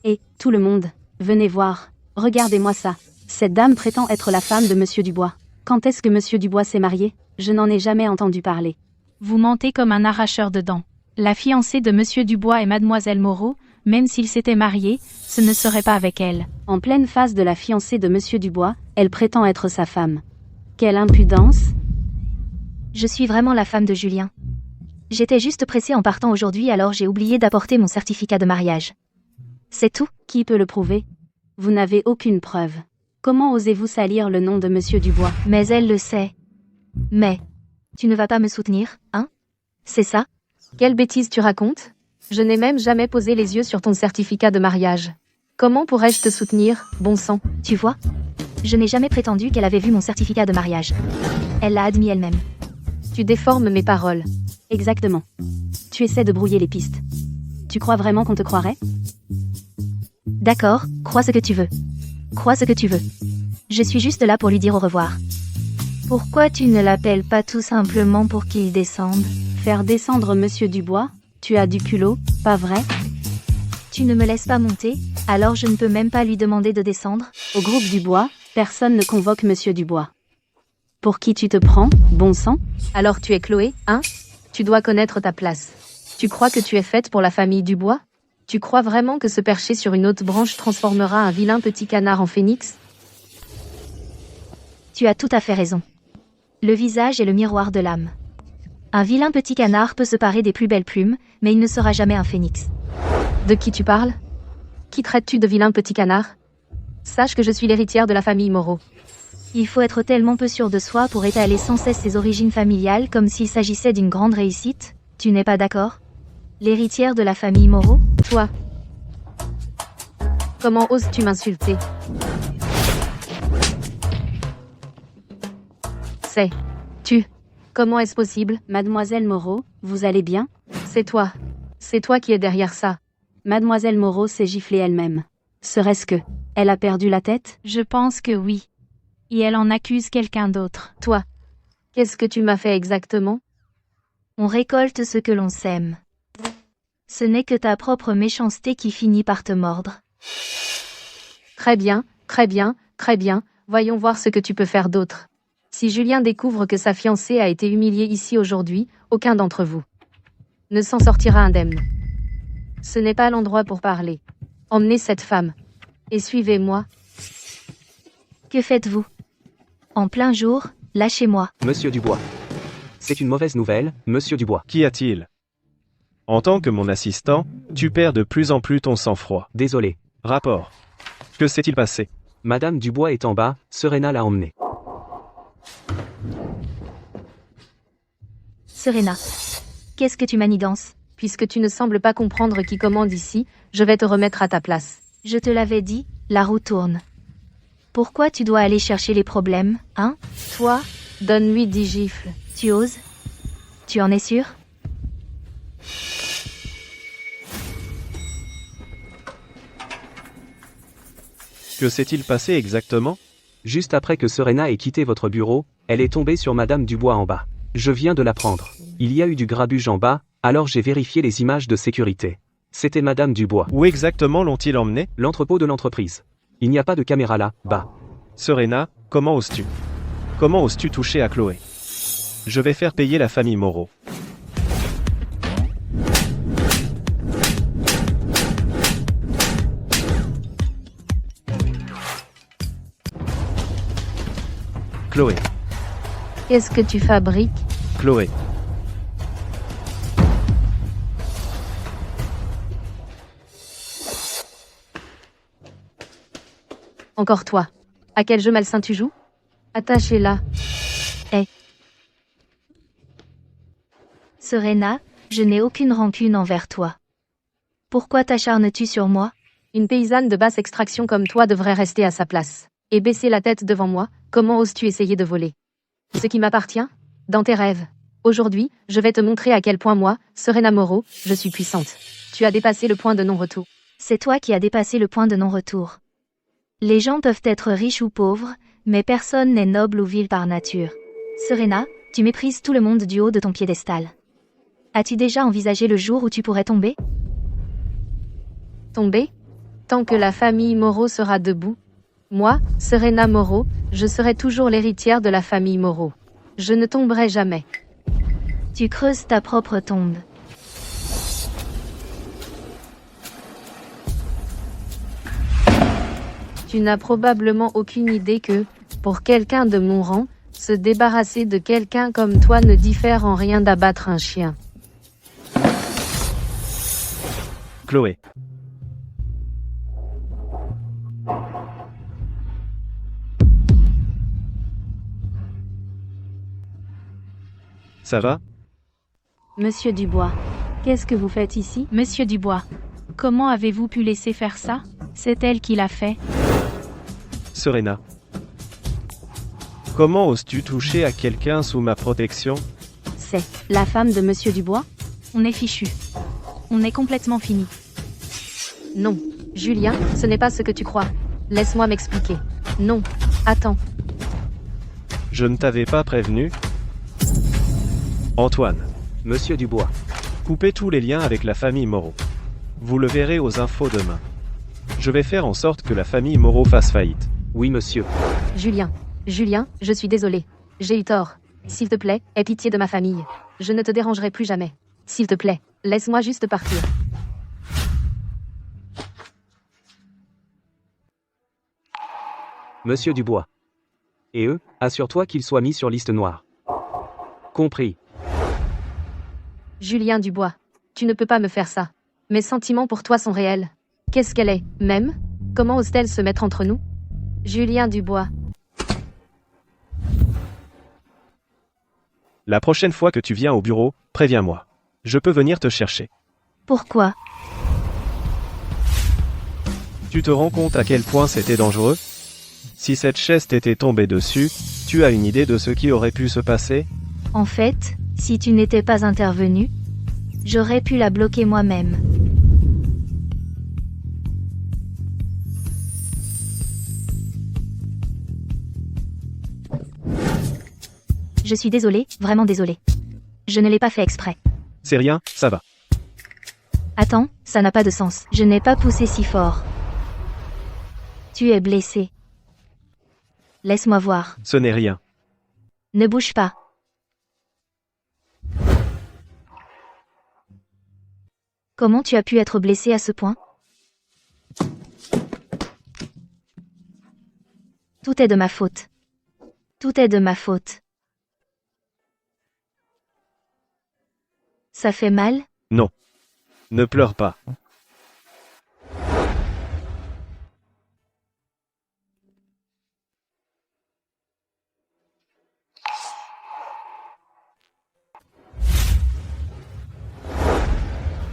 S7: Et, tout le monde, venez voir. Regardez-moi ça. Cette dame prétend être la femme de monsieur Dubois. Quand est-ce que monsieur Dubois s'est marié? Je n'en ai jamais entendu parler.
S8: Vous mentez comme un arracheur de dents. La fiancée de monsieur Dubois est mademoiselle Moreau, même s'il s'était marié, ce ne serait pas avec elle.
S7: En pleine face de la fiancée de monsieur Dubois, elle prétend être sa femme. Quelle impudence!
S2: Je suis vraiment la femme de Julien. J'étais juste pressée en partant aujourd'hui, alors j'ai oublié d'apporter mon certificat de mariage. C'est tout.
S7: Qui peut le prouver? Vous n'avez aucune preuve. Comment osez-vous salir le nom de monsieur Dubois?
S2: Mais elle le sait. Mais, tu ne vas pas me soutenir, hein? C'est ça?
S11: Quelle bêtise tu racontes? Je n'ai même jamais posé les yeux sur ton certificat de mariage. Comment pourrais-je te soutenir, bon sang?
S2: Tu vois? Je n'ai jamais prétendu qu'elle avait vu mon certificat de mariage. Elle l'a admis elle-même.
S11: Tu déformes mes paroles.
S7: Exactement. Tu essaies de brouiller les pistes. Tu crois vraiment qu'on te croirait?
S2: D'accord, crois ce que tu veux. Crois ce que tu veux. Je suis juste là pour lui dire au revoir. Pourquoi tu ne l'appelles pas tout simplement pour qu'il descende?
S7: Faire descendre monsieur Dubois? Tu as du culot, pas vrai?
S2: Tu ne me laisses pas monter, alors je ne peux même pas lui demander de descendre?
S7: Au groupe Dubois, personne ne convoque monsieur Dubois. Pour qui tu te prends, bon sang?
S11: Alors tu es Chloé, hein? Tu dois connaître ta place. Tu crois que tu es faite pour la famille Dubois? Tu crois vraiment que se percher sur une haute branche transformera un vilain petit canard en phénix?
S2: Tu as tout à fait raison. Le visage est le miroir de l'âme. Un vilain petit canard peut se parer des plus belles plumes, mais il ne sera jamais un phénix.
S11: De qui tu parles? Qui traites-tu de vilain petit canard? Sache que je suis l'héritière de la famille Moreau.
S2: Il faut être tellement peu sûr de soi pour étaler sans cesse ses origines familiales comme s'il s'agissait d'une grande réussite. Tu n'es pas d'accord? L'héritière de la famille Moreau?
S11: Toi. Comment oses-tu m'insulter? Tu. Comment est-ce possible?
S7: Mademoiselle Moreau, vous allez bien?
S11: C'est toi. C'est toi qui es derrière ça.
S7: Mademoiselle Moreau s'est giflée elle-même. Serait-ce que elle a perdu la tête?
S8: Je pense que oui. Et elle en accuse quelqu'un d'autre.
S11: Toi. Qu'est-ce que tu m'as fait exactement?
S2: On récolte ce que l'on sème. Ce n'est que ta propre méchanceté qui finit par te mordre.
S11: Très bien, très bien, très bien. Voyons voir ce que tu peux faire d'autre. Si Julien découvre que sa fiancée a été humiliée ici aujourd'hui, aucun d'entre vous ne s'en sortira indemne. Ce n'est pas l'endroit pour parler. Emmenez cette femme. Et suivez-moi.
S2: Que faites-vous? En plein jour, lâchez-moi.
S10: Monsieur Dubois. C'est une mauvaise nouvelle, monsieur Dubois.
S3: Qu'y a-t-il? En tant que mon assistant, tu perds de plus en plus ton sang-froid.
S10: Désolé.
S3: Rapport. Que s'est-il passé?
S10: Madame Dubois est en bas, Serena l'a emmenée.
S2: Serena. Qu'est-ce que tu manigances?
S11: Puisque tu ne sembles pas comprendre qui commande ici, je vais te remettre à ta place.
S2: Je te l'avais dit, la roue tourne. Pourquoi tu dois aller chercher les problèmes, hein?
S11: Toi, donne-lui 10 gifles.
S2: Tu oses? Tu en es sûr?
S3: Que s'est-il passé exactement?
S10: Juste après que Serena ait quitté votre bureau, elle est tombée sur Madame Dubois en bas. Je viens de l'apprendre. Il y a eu du grabuge en bas, alors j'ai vérifié les images de sécurité. C'était Madame Dubois.
S3: Où exactement l'ont-ils emmenée?
S10: L'entrepôt de l'entreprise. Il n'y a pas de caméra là, bas.
S3: Serena, comment oses-tu? Comment oses-tu toucher à Chloé? Je vais faire payer la famille Moreau. Chloé.
S11: Qu'est-ce que tu fabriques?
S3: Chloé.
S11: Encore toi. À quel jeu malsain tu joues? Attachez-la.
S2: Serena, je n'ai aucune rancune envers toi. Pourquoi t'acharnes-tu sur moi?
S11: Une paysanne de basse extraction comme toi devrait rester à sa place. Et baisser la tête devant moi, comment oses-tu essayer de voler ce qui m'appartient? Dans tes rêves. Aujourd'hui, je vais te montrer à quel point moi, Serena Moreau, je suis puissante. Tu as dépassé le point de non-retour.
S2: C'est toi qui as dépassé le point de non-retour. Les gens peuvent être riches ou pauvres, mais personne n'est noble ou vil par nature. Serena, tu méprises tout le monde du haut de ton piédestal. As-tu déjà envisagé le jour où tu pourrais tomber?
S11: Tomber? Tant que la famille Moreau sera debout. Moi, Serena Moreau, je serai toujours l'héritière de la famille Moreau. Je ne tomberai jamais.
S2: Tu creuses ta propre tombe.
S11: Tu n'as probablement aucune idée que, pour quelqu'un de mon rang, se débarrasser de quelqu'un comme toi ne diffère en rien d'abattre un chien.
S3: Chloé. Ça va?
S7: Monsieur Dubois, qu'est-ce que vous faites ici?
S8: Monsieur Dubois, comment avez-vous pu laisser faire ça? C'est elle qui l'a fait.
S3: Serena. Comment oses-tu toucher à quelqu'un sous ma protection?
S7: C'est la femme de Monsieur Dubois?
S8: On est fichu. On est complètement fini.
S11: Non, Julien, ce n'est pas ce que tu crois. Laisse-moi m'expliquer. Non, attends.
S3: Je ne t'avais pas prévenu? Antoine.
S10: Monsieur Dubois.
S3: Coupez tous les liens avec la famille Moreau. Vous le verrez aux infos demain. Je vais faire en sorte que la famille Moreau fasse faillite.
S10: Oui, monsieur.
S11: Julien, je suis désolé. J'ai eu tort. S'il te plaît, aie pitié de ma famille. Je ne te dérangerai plus jamais. S'il te plaît, laisse-moi juste partir.
S10: Monsieur Dubois. Et eux, assure-toi qu'ils soient mis sur liste noire. Compris.
S11: Julien Dubois, tu ne peux pas me faire ça. Mes sentiments pour toi sont réels. Qu'est-ce qu'elle est, même? Comment ose-t-elle se mettre entre nous? Julien Dubois.
S3: La prochaine fois que tu viens au bureau, préviens-moi. Je peux venir te chercher.
S2: Pourquoi?
S3: Tu te rends compte à quel point c'était dangereux? Si cette chaise t'était tombée dessus, tu as une idée de ce qui aurait pu se passer?
S2: En fait, si tu n'étais pas intervenu, j'aurais pu la bloquer moi-même. Je suis désolée, vraiment désolée. Je ne l'ai pas fait exprès.
S3: C'est rien, ça va.
S2: Attends, ça n'a pas de sens. Je n'ai pas poussé si fort. Tu es blessé. Laisse-moi voir.
S3: Ce n'est rien.
S2: Ne bouge pas. Comment tu as pu être blessé à ce point? Tout est de ma faute. Tout est de ma faute. Ça fait mal?
S3: Non. Ne pleure pas.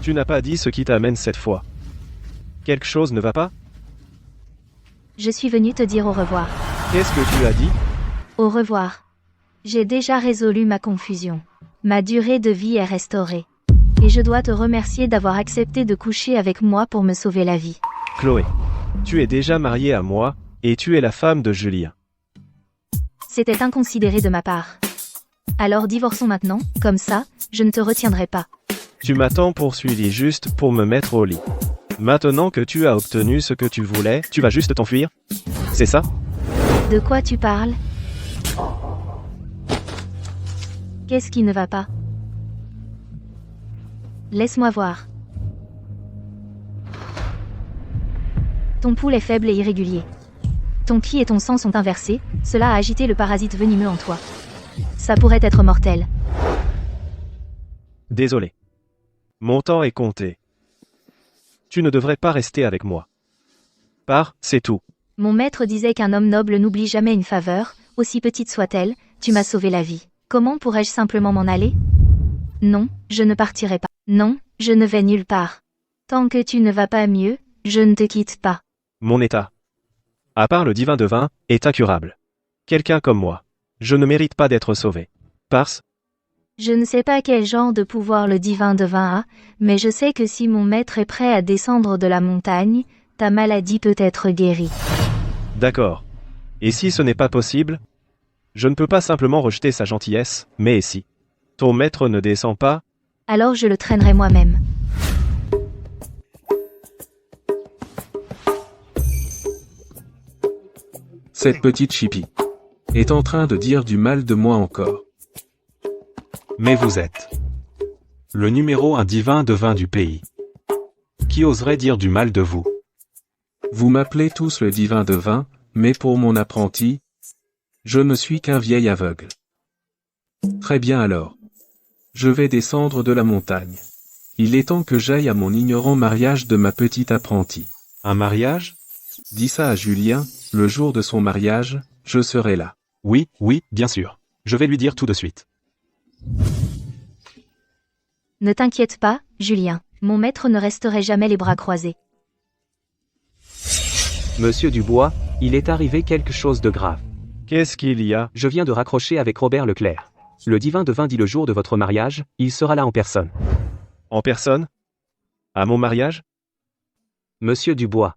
S3: Tu n'as pas dit ce qui t'amène cette fois. Quelque chose ne va pas?
S2: Je suis venue te dire au revoir.
S3: Qu'est-ce que tu as dit?
S2: Au revoir. J'ai déjà résolu ma confusion. Ma durée de vie est restaurée. Et je dois te remercier d'avoir accepté de coucher avec moi pour me sauver la vie.
S3: Chloé, tu es déjà mariée à moi, et tu es la femme de Julien.
S2: C'était inconsidéré de ma part. Alors divorçons maintenant, comme ça, je ne te retiendrai pas.
S3: Tu m'as tant poursuivi juste pour me mettre au lit. Maintenant que tu as obtenu ce que tu voulais, tu vas juste t'enfuir? C'est ça?
S2: De quoi tu parles? Qu'est-ce qui ne va pas? Laisse-moi voir. Ton pouls est faible et irrégulier. Ton ki et ton sang sont inversés, cela a agité le parasite venimeux en toi. Ça pourrait être mortel.
S3: Désolé. Mon temps est compté. Tu ne devrais pas rester avec moi. Pars, c'est tout.
S2: Mon maître disait qu'un homme noble n'oublie jamais une faveur, aussi petite soit-elle, tu m'as sauvé la vie. Comment pourrais-je simplement m'en aller? Non, je ne partirai pas. Non, je ne vais nulle part. Tant que tu ne vas pas mieux, je ne te quitte pas.
S3: Mon état, à part le divin devin, est incurable. Quelqu'un comme moi, je ne mérite pas d'être sauvé. Parce?
S2: Je ne sais pas quel genre de pouvoir le divin devin a, mais je sais que si mon maître est prêt à descendre de la montagne, ta maladie peut être guérie.
S3: D'accord. Et si ce n'est pas possible? Je ne peux pas simplement rejeter sa gentillesse, mais et si ton maître ne descend pas?
S2: Alors je le traînerai moi-même.
S1: Cette petite chipie est en train de dire du mal de moi encore.
S9: Mais vous êtes le numéro 1 divin devin du pays. Qui oserait dire du mal de vous?
S1: Vous m'appelez tous le divin devin, mais pour mon apprenti, je ne suis qu'un vieil aveugle. Très bien alors. Je vais descendre de la montagne. Il est temps que j'aille à mon ignorant mariage de ma petite apprentie.
S9: Un mariage?
S1: Dis ça à Julien, le jour de son mariage, je serai là.
S9: Oui, bien sûr. Je vais lui dire tout de suite.
S2: Ne t'inquiète pas, Julien. Mon maître ne resterait jamais les bras croisés.
S10: Monsieur Dubois, il est arrivé quelque chose de grave.
S3: Qu'est-ce qu'il y a?
S10: Je viens de raccrocher avec Robert Leclerc. Le divin devin dit le jour de votre mariage, il sera là en personne.
S3: En personne? À mon mariage?
S10: Monsieur Dubois.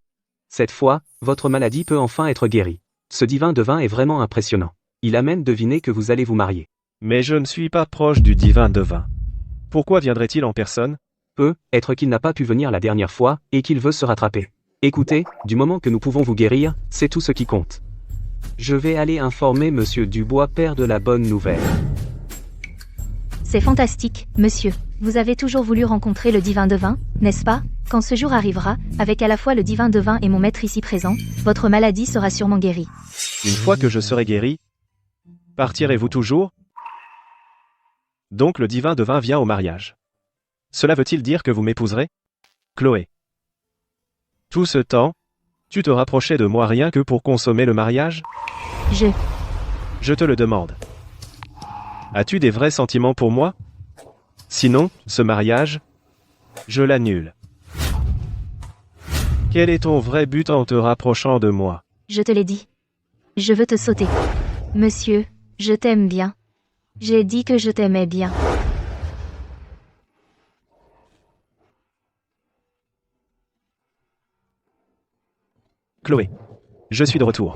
S10: Cette fois, votre maladie peut enfin être guérie. Ce divin devin est vraiment impressionnant. Il a même deviné que vous allez vous marier.
S3: Mais je ne suis pas proche du divin devin. Pourquoi viendrait-il en personne?
S10: Peut être qu'il n'a pas pu venir la dernière fois, et qu'il veut se rattraper. Écoutez, du moment que nous pouvons vous guérir, c'est tout ce qui compte. Je vais aller informer Monsieur Dubois, père de la bonne nouvelle.
S2: C'est fantastique, monsieur. Vous avez toujours voulu rencontrer le divin devin, n'est-ce pas? Quand ce jour arrivera, avec à la fois le divin devin et mon maître ici présent, votre maladie sera sûrement guérie.
S3: Une fois que je serai guéri, partirez-vous toujours? Donc le divin devin vient au mariage. Cela veut-il dire que vous m'épouserez? Chloé. Tout ce temps, tu te rapprochais de moi rien que pour consommer le mariage? Je te le demande. As-tu des vrais sentiments pour moi? Sinon, ce mariage, je l'annule. Quel est ton vrai but en te rapprochant de moi?
S2: Je te l'ai dit. Je veux te sauter. Monsieur, je t'aime bien. J'ai dit que je t'aimais bien.
S3: Chloé. Je suis de retour.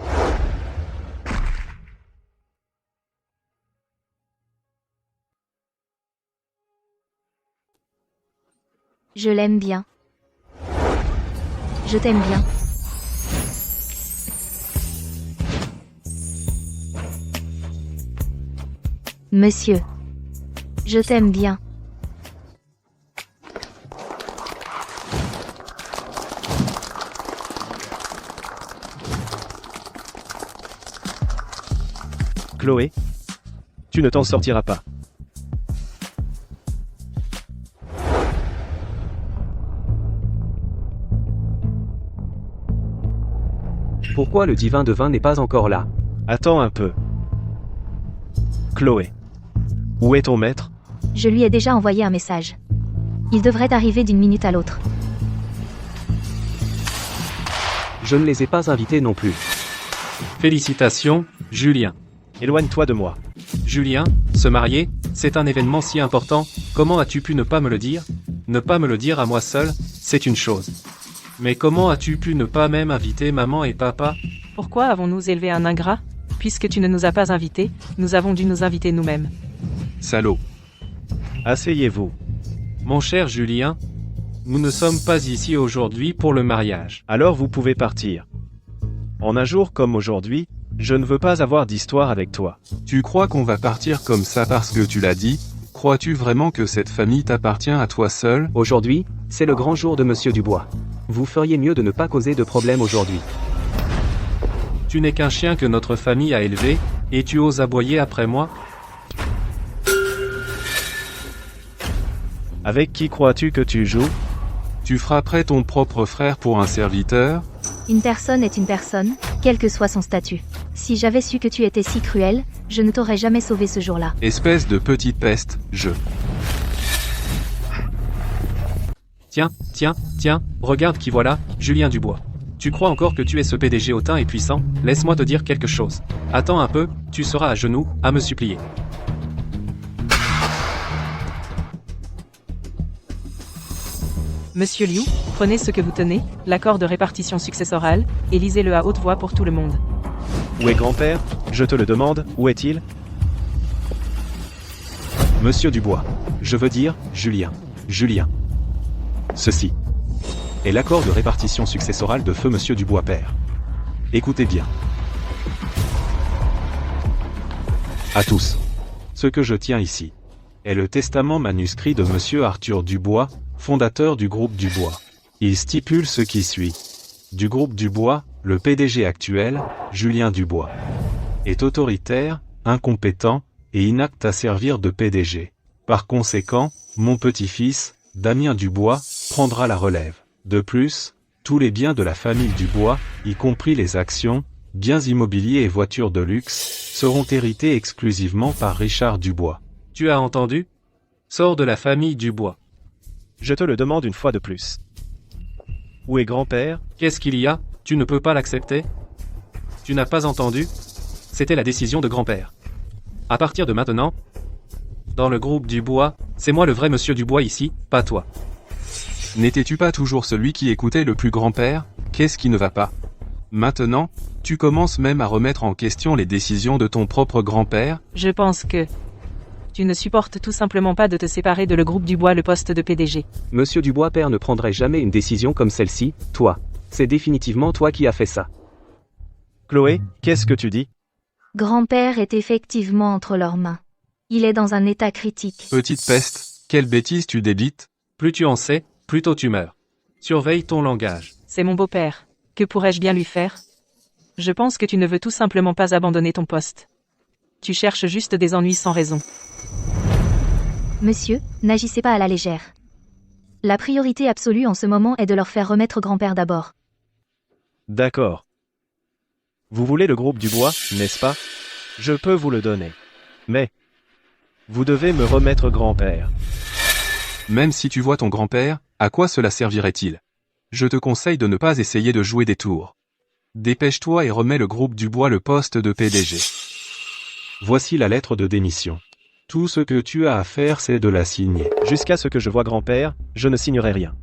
S2: Je l'aime bien. Je t'aime bien. Monsieur. Je t'aime bien.
S3: Chloé, tu ne t'en sortiras pas.
S10: Pourquoi le divin devin n'est pas encore là?
S3: Attends un peu. Chloé, où est ton maître?
S2: Je lui ai déjà envoyé un message. Il devrait arriver d'une minute à l'autre.
S10: Je ne les ai pas invités non plus.
S5: Félicitations, Julien.
S3: Éloigne-toi de moi.
S5: Julien, se marier, c'est un événement si important, comment as-tu pu ne pas me le dire? Ne pas me le dire à moi seul, c'est une chose. Mais comment as-tu pu ne pas même inviter maman et papa?
S6: Pourquoi avons-nous élevé un ingrat? Puisque tu ne nous as pas invités, nous avons dû nous inviter nous-mêmes.
S1: Salaud.
S3: Asseyez-vous.
S5: Mon cher Julien, nous ne sommes pas ici aujourd'hui pour le mariage.
S3: Alors vous pouvez partir. En un jour comme aujourd'hui, je ne veux pas avoir d'histoire avec toi.
S1: Tu crois qu'on va partir comme ça parce que tu l'as dit? Crois-tu vraiment que cette famille t'appartient à toi seul?
S10: Aujourd'hui, c'est le grand jour de Monsieur Dubois. Vous feriez mieux de ne pas causer de problème aujourd'hui.
S5: Tu n'es qu'un chien que notre famille a élevé, et tu oses aboyer après moi?
S3: Avec qui crois-tu que tu joues?
S1: Tu frapperais ton propre frère pour un serviteur?
S2: Une personne est une personne, quel que soit son statut. Si j'avais su que tu étais si cruel, je ne t'aurais jamais sauvé ce jour-là.
S1: Espèce de petite peste,
S5: Tiens, regarde qui voilà, Julien Dubois. Tu crois encore que tu es ce PDG hautain et puissant? Laisse-moi te dire quelque chose. Attends un peu, tu seras à genoux, à me supplier.
S6: Monsieur Liu, prenez ce que vous tenez, l'accord de répartition successorale, et lisez-le à haute voix pour tout le monde.
S3: Où est grand-père? Je te le demande, où est-il?
S9: Monsieur Dubois. Je veux dire, Julien. Julien. Ceci est l'accord de répartition successorale de feu Monsieur Dubois père. Écoutez bien. À tous. Ce que je tiens ici est le testament manuscrit de Monsieur Arthur Dubois, fondateur du groupe Dubois. Il stipule ce qui suit. Du groupe Dubois, le PDG actuel, Julien Dubois, est autoritaire, incompétent et inapte à servir de PDG. Par conséquent, mon petit-fils, Damien Dubois, prendra la relève. De plus, tous les biens de la famille Dubois, y compris les actions, biens immobiliers et voitures de luxe, seront hérités exclusivement par Richard Dubois.
S5: Tu as entendu? Sors de la famille Dubois.
S3: Je te le demande une fois de plus. Où est grand-père?
S5: Qu'est-ce qu'il y a? Tu ne peux pas l'accepter? Tu n'as pas entendu? C'était la décision de grand-père. À partir de maintenant, dans le groupe Dubois, c'est moi le vrai monsieur Dubois ici, pas toi.
S1: N'étais-tu pas toujours celui qui écoutait le plus grand-père? Qu'est-ce qui ne va pas? Maintenant, tu commences même à remettre en question les décisions de ton propre grand-père?
S6: Je pense que tu ne supportes tout simplement pas de te séparer de le groupe Dubois, le poste de PDG.
S10: Monsieur Dubois père ne prendrait jamais une décision comme celle-ci, toi. C'est définitivement toi qui as fait ça.
S3: Chloé, qu'est-ce que tu dis?
S2: Grand-père est effectivement entre leurs mains. Il est dans un état critique.
S1: Petite peste, quelle bêtise tu débites?
S5: Plus tu en sais, plus tôt tu meurs. Surveille ton langage.
S6: C'est mon beau-père. Que pourrais-je bien lui faire? Je pense que tu ne veux tout simplement pas abandonner ton poste. Tu cherches juste des ennuis sans raison.
S2: Monsieur, n'agissez pas à la légère. La priorité absolue en ce moment est de leur faire remettre grand-père d'abord.
S3: D'accord. Vous voulez le groupe Dubois, n'est-ce pas? Je peux vous le donner. Mais vous devez me remettre grand-père.
S1: Même si tu vois ton grand-père, à quoi cela servirait-il? Je te conseille de ne pas essayer de jouer des tours. Dépêche-toi et remets le groupe Dubois le poste de PDG.
S9: Voici la lettre de démission. Tout ce que tu as à faire, c'est de la signer.
S3: Jusqu'à ce que je voie grand-père, je ne signerai rien.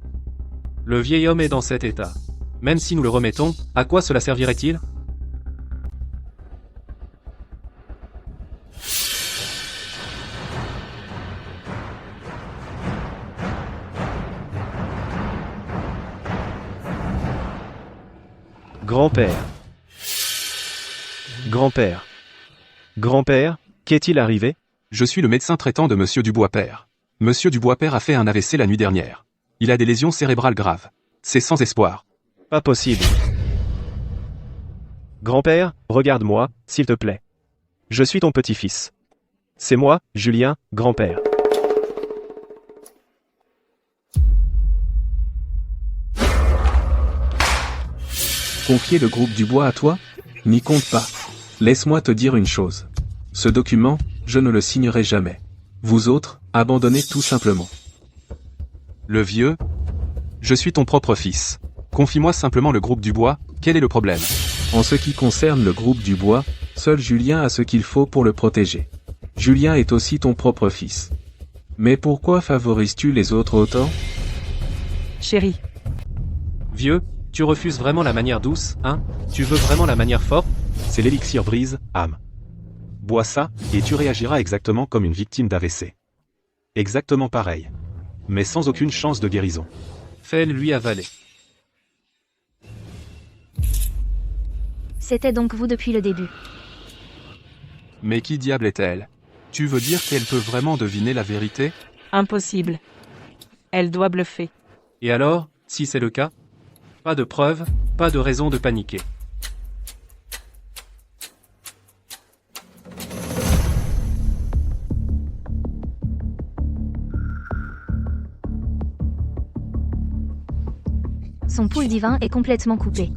S5: Le vieil homme est dans cet état. Même si nous le remettons, à quoi cela servirait-il?
S3: Grand-père. Grand-père. Grand-père, qu'est-il arrivé?
S1: Je suis le médecin traitant de Monsieur Dubois père. Monsieur Dubois père a fait un AVC la nuit dernière. Il a des lésions cérébrales graves. C'est sans espoir.
S3: Pas possible. Grand-père, regarde-moi, s'il te plaît. Je suis ton petit-fils. C'est moi, Julien, grand-père.
S1: Confier le groupe Dubois à toi? N'y compte pas. Laisse-moi te dire une chose. Ce document, je ne le signerai jamais. Vous autres, abandonnez tout simplement. Le vieux, je suis ton propre fils. Confie-moi simplement le groupe Dubois, quel est le problème? En ce qui concerne le groupe Dubois, seul Julien a ce qu'il faut pour le protéger. Julien est aussi ton propre fils. Mais pourquoi favorises-tu les autres autant?
S6: Chérie.
S5: Vieux, tu refuses vraiment la manière douce, hein? Tu veux vraiment la manière forte?
S9: C'est l'élixir brise, âme. Bois ça, et tu réagiras exactement comme une victime d'AVC. Exactement pareil. Mais sans aucune chance de guérison.
S5: Fais-le lui avaler.
S2: C'était donc vous depuis le début.
S1: Mais qui diable est-elle? Tu veux dire qu'elle peut vraiment deviner la vérité?
S6: Impossible. Elle doit bluffer.
S5: Et alors, si c'est le cas? Pas de preuves, pas de raison de paniquer.
S2: Son pool divin est complètement coupé.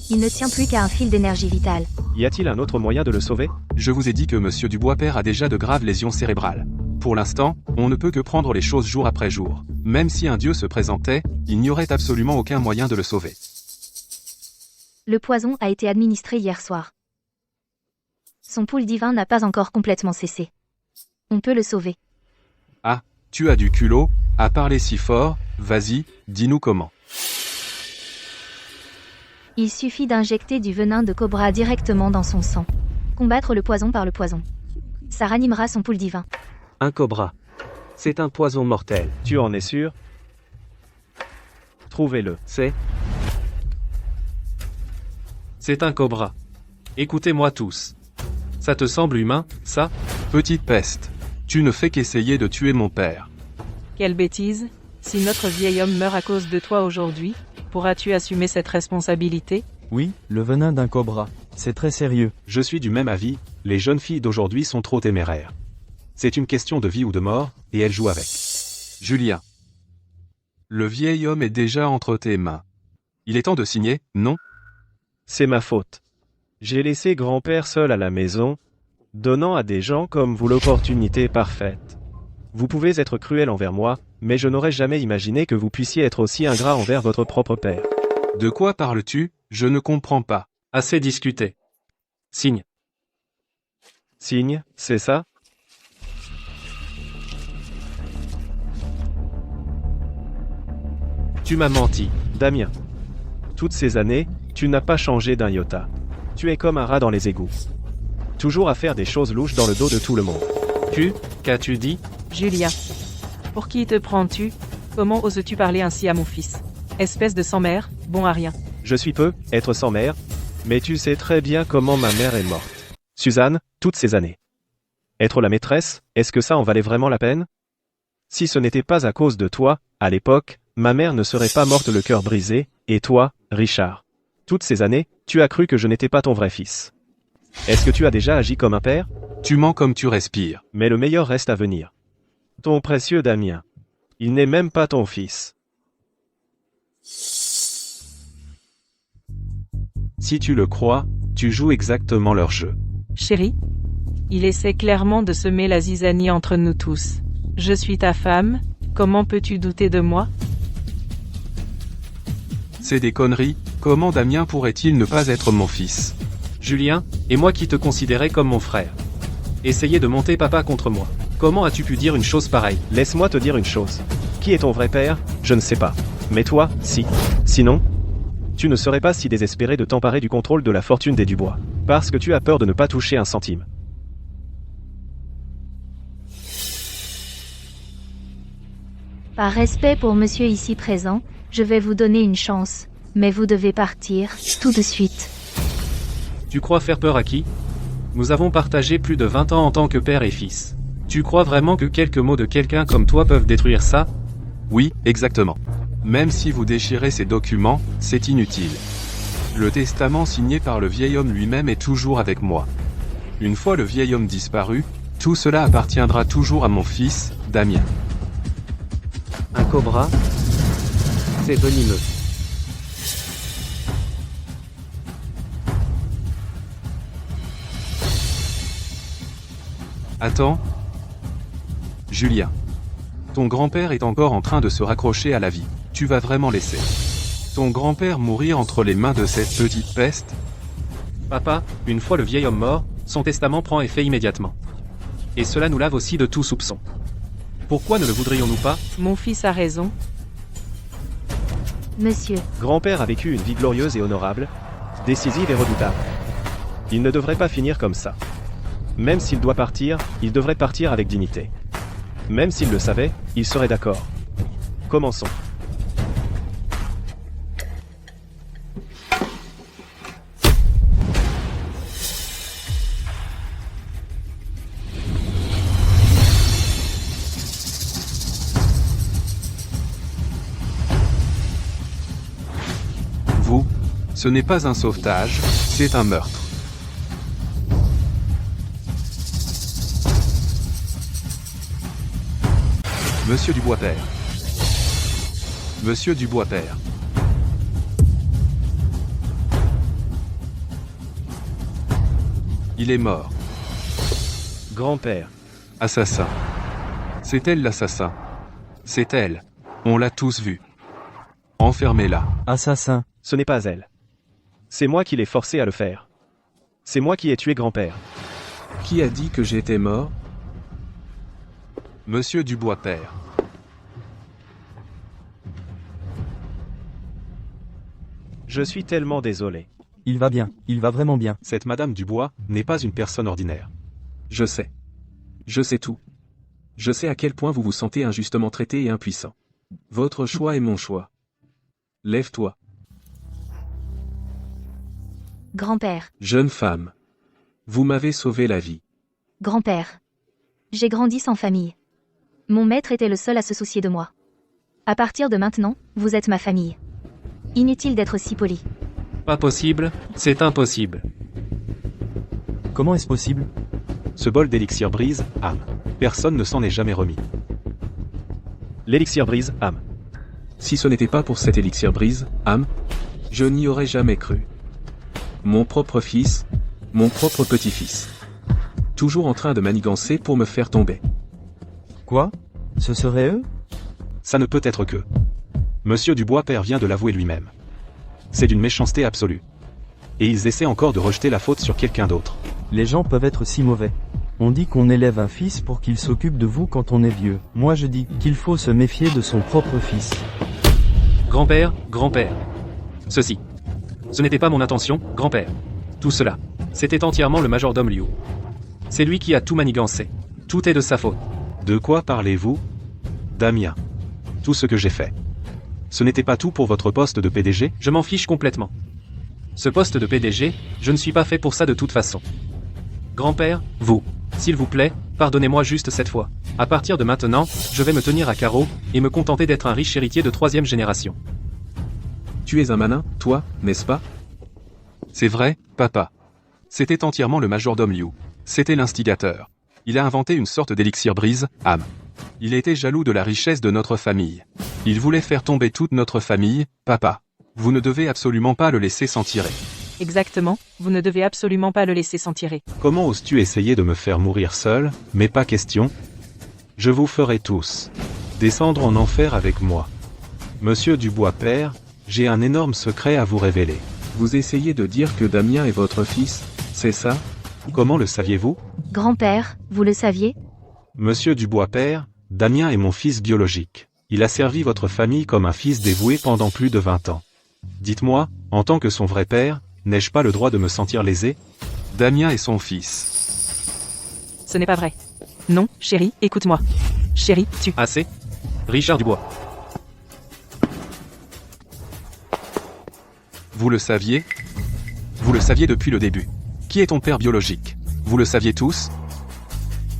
S2: Il ne tient plus qu'à un fil d'énergie vitale.
S3: Y a-t-il un autre moyen de le sauver?
S1: Je vous ai dit que Monsieur Dubois père a déjà de graves lésions cérébrales. Pour l'instant, on ne peut que prendre les choses jour après jour. Même si un dieu se présentait, il n'y aurait absolument aucun moyen de le sauver.
S2: Le poison a été administré hier soir. Son pool divin n'a pas encore complètement cessé. On peut le sauver.
S1: Ah, tu as du culot, à parler si fort, Vas-y, dis-nous comment.
S2: Il suffit d'injecter du venin de cobra directement dans son sang. Combattre le poison par le poison. Ça ranimera son pool divin.
S10: Un cobra. C'est un poison mortel.
S3: Tu en es sûr? Trouvez-le.
S5: C'est un cobra. Écoutez-moi tous. Ça te semble humain, ça?
S1: Petite peste. Tu ne fais qu'essayer de tuer mon père.
S6: Quelle bêtise! Si notre vieil homme meurt à cause de toi aujourd'hui, pourras-tu assumer cette responsabilité?
S4: Oui, le venin d'un cobra. C'est très sérieux.
S9: Je suis du même avis, les jeunes filles d'aujourd'hui sont trop téméraires. C'est une question de vie ou de mort, et elles jouent avec.
S1: Julien. Le vieil homme est déjà entre tes mains. Il est temps de signer, non?
S3: C'est ma faute. J'ai laissé grand-père seul à la maison, donnant à des gens comme vous l'opportunité parfaite. Vous pouvez être cruel envers moi, mais je n'aurais jamais imaginé que vous puissiez être aussi ingrat envers votre propre père.
S1: De quoi parles-tu? Je ne comprends pas.
S5: Assez discuté. Signe.
S3: Signe, c'est ça?
S5: Tu m'as menti.
S3: Damien. Toutes ces années, tu n'as pas changé d'un iota. Tu es comme un rat dans les égouts. Toujours à faire des choses louches dans le dos de tout le monde.
S5: Qu'as-tu dit?
S6: Julien. Pour qui te prends-tu? Comment oses-tu parler ainsi à mon fils? Espèce de sans-mère, bon à rien.
S3: Je suis peu, être sans mère, mais tu sais très bien comment ma mère est morte. Suzanne, toutes ces années. Être la maîtresse, est-ce que ça en valait vraiment la peine? Si ce n'était pas à cause de toi, à l'époque, ma mère ne serait pas morte le cœur brisé, et toi, Richard. Toutes ces années, tu as cru que je n'étais pas ton vrai fils. Est-ce que tu as déjà agi comme un père?
S1: Tu mens comme tu respires.
S3: Mais le meilleur reste à venir. Ton précieux Damien. Il n'est même pas ton fils.
S9: Si tu le crois, tu joues exactement leur jeu.
S6: Chérie? Il essaie clairement de semer la zizanie entre nous tous. Je suis ta femme, comment peux-tu douter de moi?
S1: C'est des conneries, comment Damien pourrait-il ne pas être mon fils?
S5: Julien, et moi qui te considérais comme mon frère. Essayez de monter papa contre moi. Comment as-tu pu dire une chose pareille?
S3: Laisse-moi te dire une chose. Qui est ton vrai père? Je ne sais pas. Mais toi, si. Sinon, tu ne serais pas si désespéré de t'emparer du contrôle de la fortune des Dubois. Parce que tu as peur de ne pas toucher un centime.
S2: Par respect pour monsieur ici présent, je vais vous donner une chance, mais vous devez partir, tout de suite.
S5: Tu crois faire peur à qui? Nous avons partagé plus de 20 ans en tant que père et fils. Tu crois vraiment que quelques mots de quelqu'un comme toi peuvent détruire ça?
S1: Oui, exactement. Même si vous déchirez ces documents, c'est inutile. Le testament signé par le vieil homme lui-même est toujours avec moi. Une fois le vieil homme disparu, tout cela appartiendra toujours à mon fils, Damien.
S10: Un cobra? C'est venimeux.
S1: Attends. Julien. Ton grand-père est encore en train de se raccrocher à la vie. Tu vas vraiment laisser ton grand-père mourir entre les mains de cette petite peste?
S5: Papa, une fois le vieil homme mort, son testament prend effet immédiatement. Et cela nous lave aussi de tout soupçon. Pourquoi ne le voudrions-nous pas?
S6: Mon fils a raison.
S2: Monsieur.
S3: Grand-père a vécu une vie glorieuse et honorable, décisive et redoutable. Il ne devrait pas finir comme ça. Même s'il doit partir, il devrait partir avec dignité. Même s'il le savait, il serait d'accord. Commençons.
S1: Vous, ce n'est pas un sauvetage, c'est un meurtre. Monsieur Dubois-Père. Monsieur Dubois-Père. Il est mort.
S3: Grand-père.
S1: Assassin. C'est elle l'assassin. C'est elle. On l'a tous vu. Enfermez-la.
S4: Assassin.
S3: Ce n'est pas elle. C'est moi qui l'ai forcé à le faire. C'est moi qui ai tué grand-père.
S1: Qui a dit que j'étais mort? Monsieur Dubois-Père.
S3: Je suis tellement désolé.
S4: Il va bien, il va vraiment bien.
S9: Cette Madame Dubois n'est pas une personne ordinaire.
S1: Je sais. Je sais tout. Je sais à quel point vous vous sentez injustement traité et impuissant. Votre choix est mon choix. Lève-toi.
S2: Grand-père,
S1: Jeune femme. Vous m'avez sauvé la vie.
S2: grand-père. J'ai grandi sans famille. Mon maître était le seul à se soucier de moi. À partir de maintenant, vous êtes ma famille. Inutile d'être si poli.
S5: Pas possible, c'est impossible.
S4: Comment est-ce possible?
S9: Ce bol d'élixir brise, âme. Personne ne s'en est jamais remis.
S3: L'élixir brise, âme.
S1: Si ce n'était pas pour cet élixir brise, âme, je n'y aurais jamais cru. Mon propre fils, mon propre petit-fils. Toujours en train de manigancer pour me faire tomber.
S4: Quoi? Ce serait eux?
S9: Ça ne peut être que. Monsieur Dubois père vient de l'avouer lui-même. C'est d'une méchanceté absolue. Et ils essaient encore de rejeter la faute sur quelqu'un d'autre.
S4: Les gens peuvent être si mauvais. On dit qu'on élève un fils pour qu'il s'occupe de vous quand on est vieux. Moi je dis qu'il faut se méfier de son propre fils.
S5: Grand-père, grand-père. Ceci. Ce n'était pas mon intention, grand-père. Tout cela. C'était entièrement le majordome Liu. C'est lui qui a tout manigancé. Tout est de sa faute.
S9: De quoi parlez-vous, Damien? Tout ce que j'ai fait. Ce n'était pas tout pour votre poste de PDG?
S5: Je m'en fiche complètement. Ce poste de PDG, je ne suis pas fait pour ça de toute façon. Grand-père, vous, s'il vous plaît, pardonnez-moi juste cette fois. À partir de maintenant, je vais me tenir à carreau, et me contenter d'être un riche héritier de 3e génération.
S1: Tu es un malin, toi, n'est-ce pas?
S9: C'est vrai, papa. C'était entièrement le majordome Liu. C'était l'instigateur. Il a inventé une sorte d'élixir brise, âme. Il était jaloux de la richesse de notre famille. Il voulait faire tomber toute notre famille, papa. Vous ne devez absolument pas le laisser s'en tirer.
S6: Exactement, vous ne devez absolument pas le laisser s'en tirer.
S9: Comment oses-tu essayer de me faire mourir seul, mais pas question? Je vous ferai tous descendre en enfer avec moi. Monsieur Dubois père, j'ai un énorme secret à vous révéler.
S1: Vous essayez de dire que Damien est votre fils, c'est ça?
S9: Comment le saviez-vous?
S2: Grand-père, vous le saviez?
S9: Monsieur Dubois père, Damien est mon fils biologique. Il a servi votre famille comme un fils dévoué pendant plus de 20 ans. Dites-moi, en tant que son vrai père, n'ai-je pas le droit de me sentir lésé? Damien est son fils.
S6: Ce n'est pas vrai. Non, chérie, écoute-moi. Chérie, tu...
S5: Assez? Richard Dubois.
S9: Vous le saviez? Vous le saviez depuis le début. Qui est ton père biologique? Vous le saviez tous?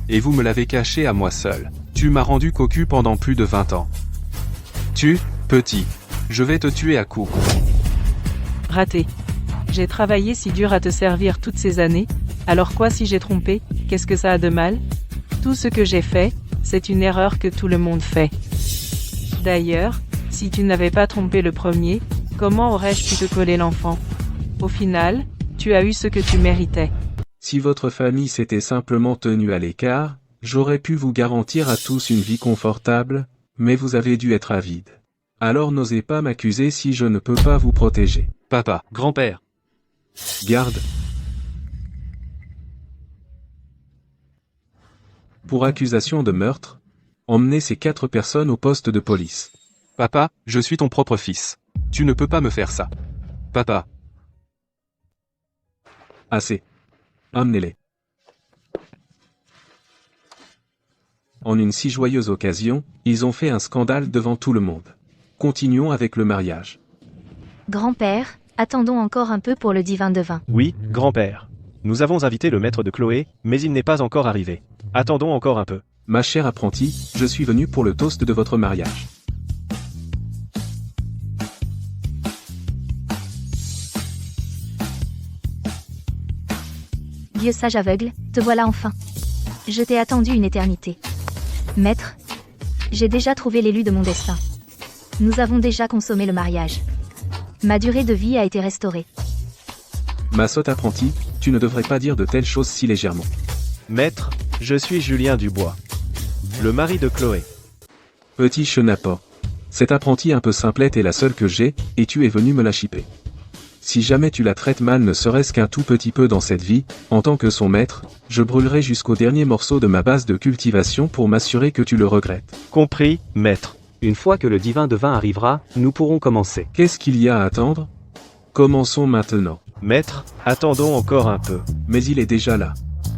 S9: Et vous me l'avez caché à moi seul. Tu m'as rendu cocu pendant plus de 20 ans. Tu, petit, je vais te tuer à coups.
S6: Raté. J'ai travaillé si dur à te servir toutes ces années, alors quoi si j'ai trompé, qu'est-ce que ça a de mal? Tout ce que j'ai fait, c'est une erreur que tout le monde fait. D'ailleurs, si tu n'avais pas trompé le premier, comment aurais-je pu te coller l'enfant? Au final, tu as eu ce que tu méritais.
S1: Si votre famille s'était simplement tenue à l'écart, j'aurais pu vous garantir à tous une vie confortable, mais vous avez dû être avide. Alors n'osez pas m'accuser si je ne peux pas vous protéger.
S9: Papa,
S5: Grand-père.
S1: Garde. Pour accusation de meurtre, emmenez ces 4 personnes au poste de police.
S9: papa, je suis ton propre fils. Tu ne peux pas me faire ça. Papa.
S1: Assez. Emmenez-les. En une si joyeuse occasion, ils ont fait un scandale devant tout le monde. Continuons avec le mariage.
S2: Grand-père, attendons encore un peu pour le divin devin.
S3: Oui, grand-père. Nous avons invité le maître de Chloé, mais il n'est pas encore arrivé. Attendons encore un peu.
S1: Ma chère apprentie, je suis venu pour le toast de votre mariage.
S2: Vieux sage aveugle, te voilà enfin. Je t'ai attendu une éternité. Maître, j'ai déjà trouvé l'élu de mon destin. Nous avons déjà consommé le mariage. Ma durée de vie a été restaurée.
S1: Ma sotte apprentie, tu ne devrais pas dire de telles choses si légèrement.
S3: Maître, je suis Julien Dubois, le mari de Chloé.
S1: Petit chenapan. Cette apprentie un peu simplette est la seule que j'ai, et tu es venu me la chipper. Si jamais tu la traites mal ne serait-ce qu'un tout petit peu dans cette vie, en tant que son maître, je brûlerai jusqu'au dernier morceau de ma base de cultivation pour m'assurer que tu le regrettes.
S3: Compris, maître.
S10: Une fois que le divin devin arrivera, nous pourrons commencer.
S1: Qu'est-ce qu'il y a à attendre? Commençons maintenant.
S3: Maître, attendons encore un peu.
S1: Mais il est déjà là.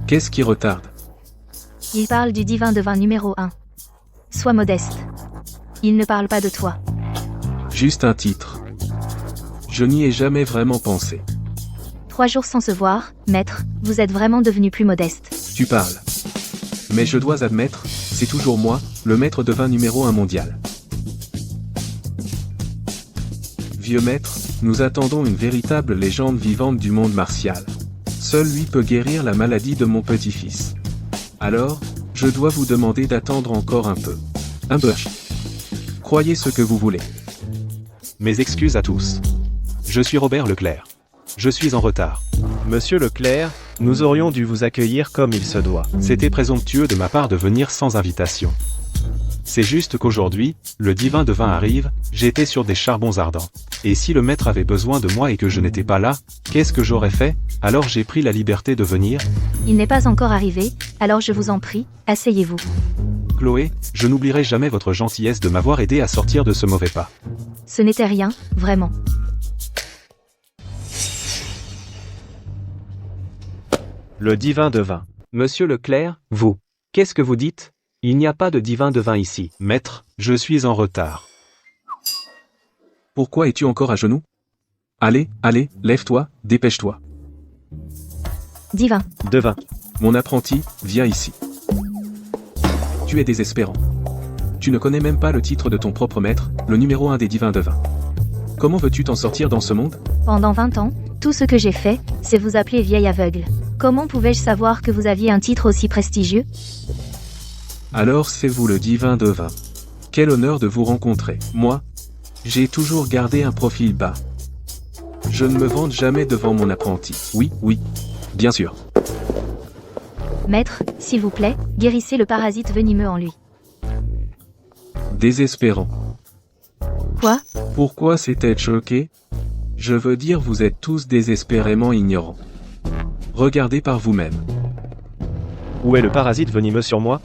S1: Qu'est-ce qui retarde?
S2: Il parle du divin devin numéro 1. Sois modeste. Il ne parle pas de toi.
S1: Juste un titre. Je n'y ai jamais vraiment pensé.
S2: 3 jours sans se voir, maître, vous êtes vraiment devenu plus modeste.
S1: Tu parles. Mais je dois admettre, c'est toujours moi, le maître devin numéro 1 mondial. Vieux maître, nous attendons une véritable légende vivante du monde martial. Seul lui peut guérir la maladie de mon petit-fils. Alors, je dois vous demander d'attendre encore un peu. Un peu. Croyez ce que vous voulez.
S9: Mes excuses à tous. Je suis Robert Leclerc. Je suis en retard.
S3: Monsieur Leclerc, nous aurions dû vous accueillir comme il se doit.
S9: C'était présomptueux de ma part de venir sans invitation. C'est juste qu'aujourd'hui, le divin devin arrive, j'étais sur des charbons ardents. Et si le maître avait besoin de moi et que je n'étais pas là, qu'est-ce que j'aurais fait? Alors j'ai pris la liberté de venir.
S2: Il n'est pas encore arrivé, alors je vous en prie, asseyez-vous.
S9: Chloé, je n'oublierai jamais votre gentillesse de m'avoir aidé à sortir de ce mauvais pas.
S2: Ce n'était rien, vraiment.
S3: Le divin devin.
S10: Monsieur Leclerc, vous. Qu'est-ce que vous dites? Il n'y a pas de divin devin ici.
S9: Maître, je suis en retard.
S1: Pourquoi es-tu encore à genoux? Allez, allez, lève-toi, dépêche-toi.
S2: Divin.
S3: Devin.
S1: Mon apprenti, viens ici. Tu es désespérant. Tu ne connais même pas le titre de ton propre maître, le numéro 1 des divins devins. Comment veux-tu t'en sortir dans ce monde?
S2: Pendant 20 ans, tout ce que j'ai fait, c'est vous appeler vieille aveugle. Comment pouvais-je savoir que vous aviez un titre aussi prestigieux?
S1: Alors c'est vous le divin devin. Quel honneur de vous rencontrer. Moi, j'ai toujours gardé un profil bas. Je ne me vante jamais devant mon apprenti. Oui, oui, bien sûr.
S2: Maître, s'il vous plaît, guérissez le parasite venimeux en lui.
S1: Désespérant.
S2: Quoi?
S1: Pourquoi c'était choqué? Je veux dire, vous êtes tous désespérément ignorants. Regardez par vous-même.
S3: Où est le parasite venimeux sur moi?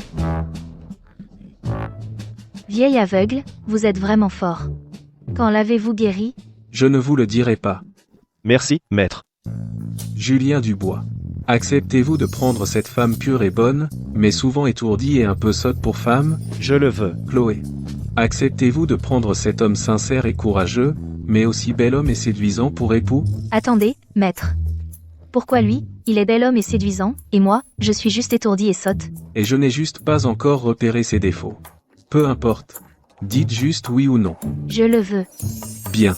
S2: Vieille aveugle, vous êtes vraiment fort. Quand l'avez-vous guéri?
S1: Je ne vous le dirai pas.
S3: Merci, maître.
S1: Julien Dubois. Acceptez-vous de prendre cette femme pure et bonne, mais souvent étourdie et un peu sotte pour femme?
S3: Je le veux.
S1: Chloé. Acceptez-vous de prendre cet homme sincère et courageux, mais aussi bel homme et séduisant pour époux?
S2: Attendez, maître. Pourquoi lui, il est bel homme et séduisant, et moi, je suis juste étourdie et sotte?
S1: Et je n'ai juste pas encore repéré ses défauts. Peu importe. Dites juste oui ou non.
S2: Je le veux.
S1: Bien.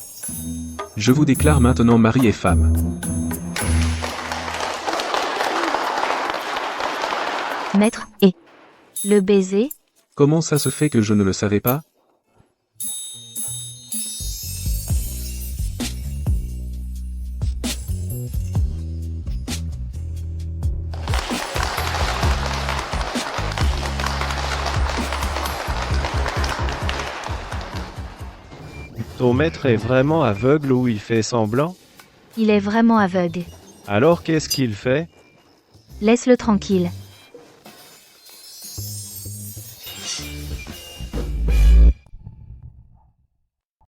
S1: Je vous déclare maintenant mari et femme.
S2: Maître, et le baiser?
S1: Comment ça se fait que je ne le savais pas?
S3: Ton maître est vraiment aveugle ou il fait semblant?
S2: Il est vraiment aveugle.
S3: Alors qu'est-ce qu'il fait?
S2: Laisse-le tranquille.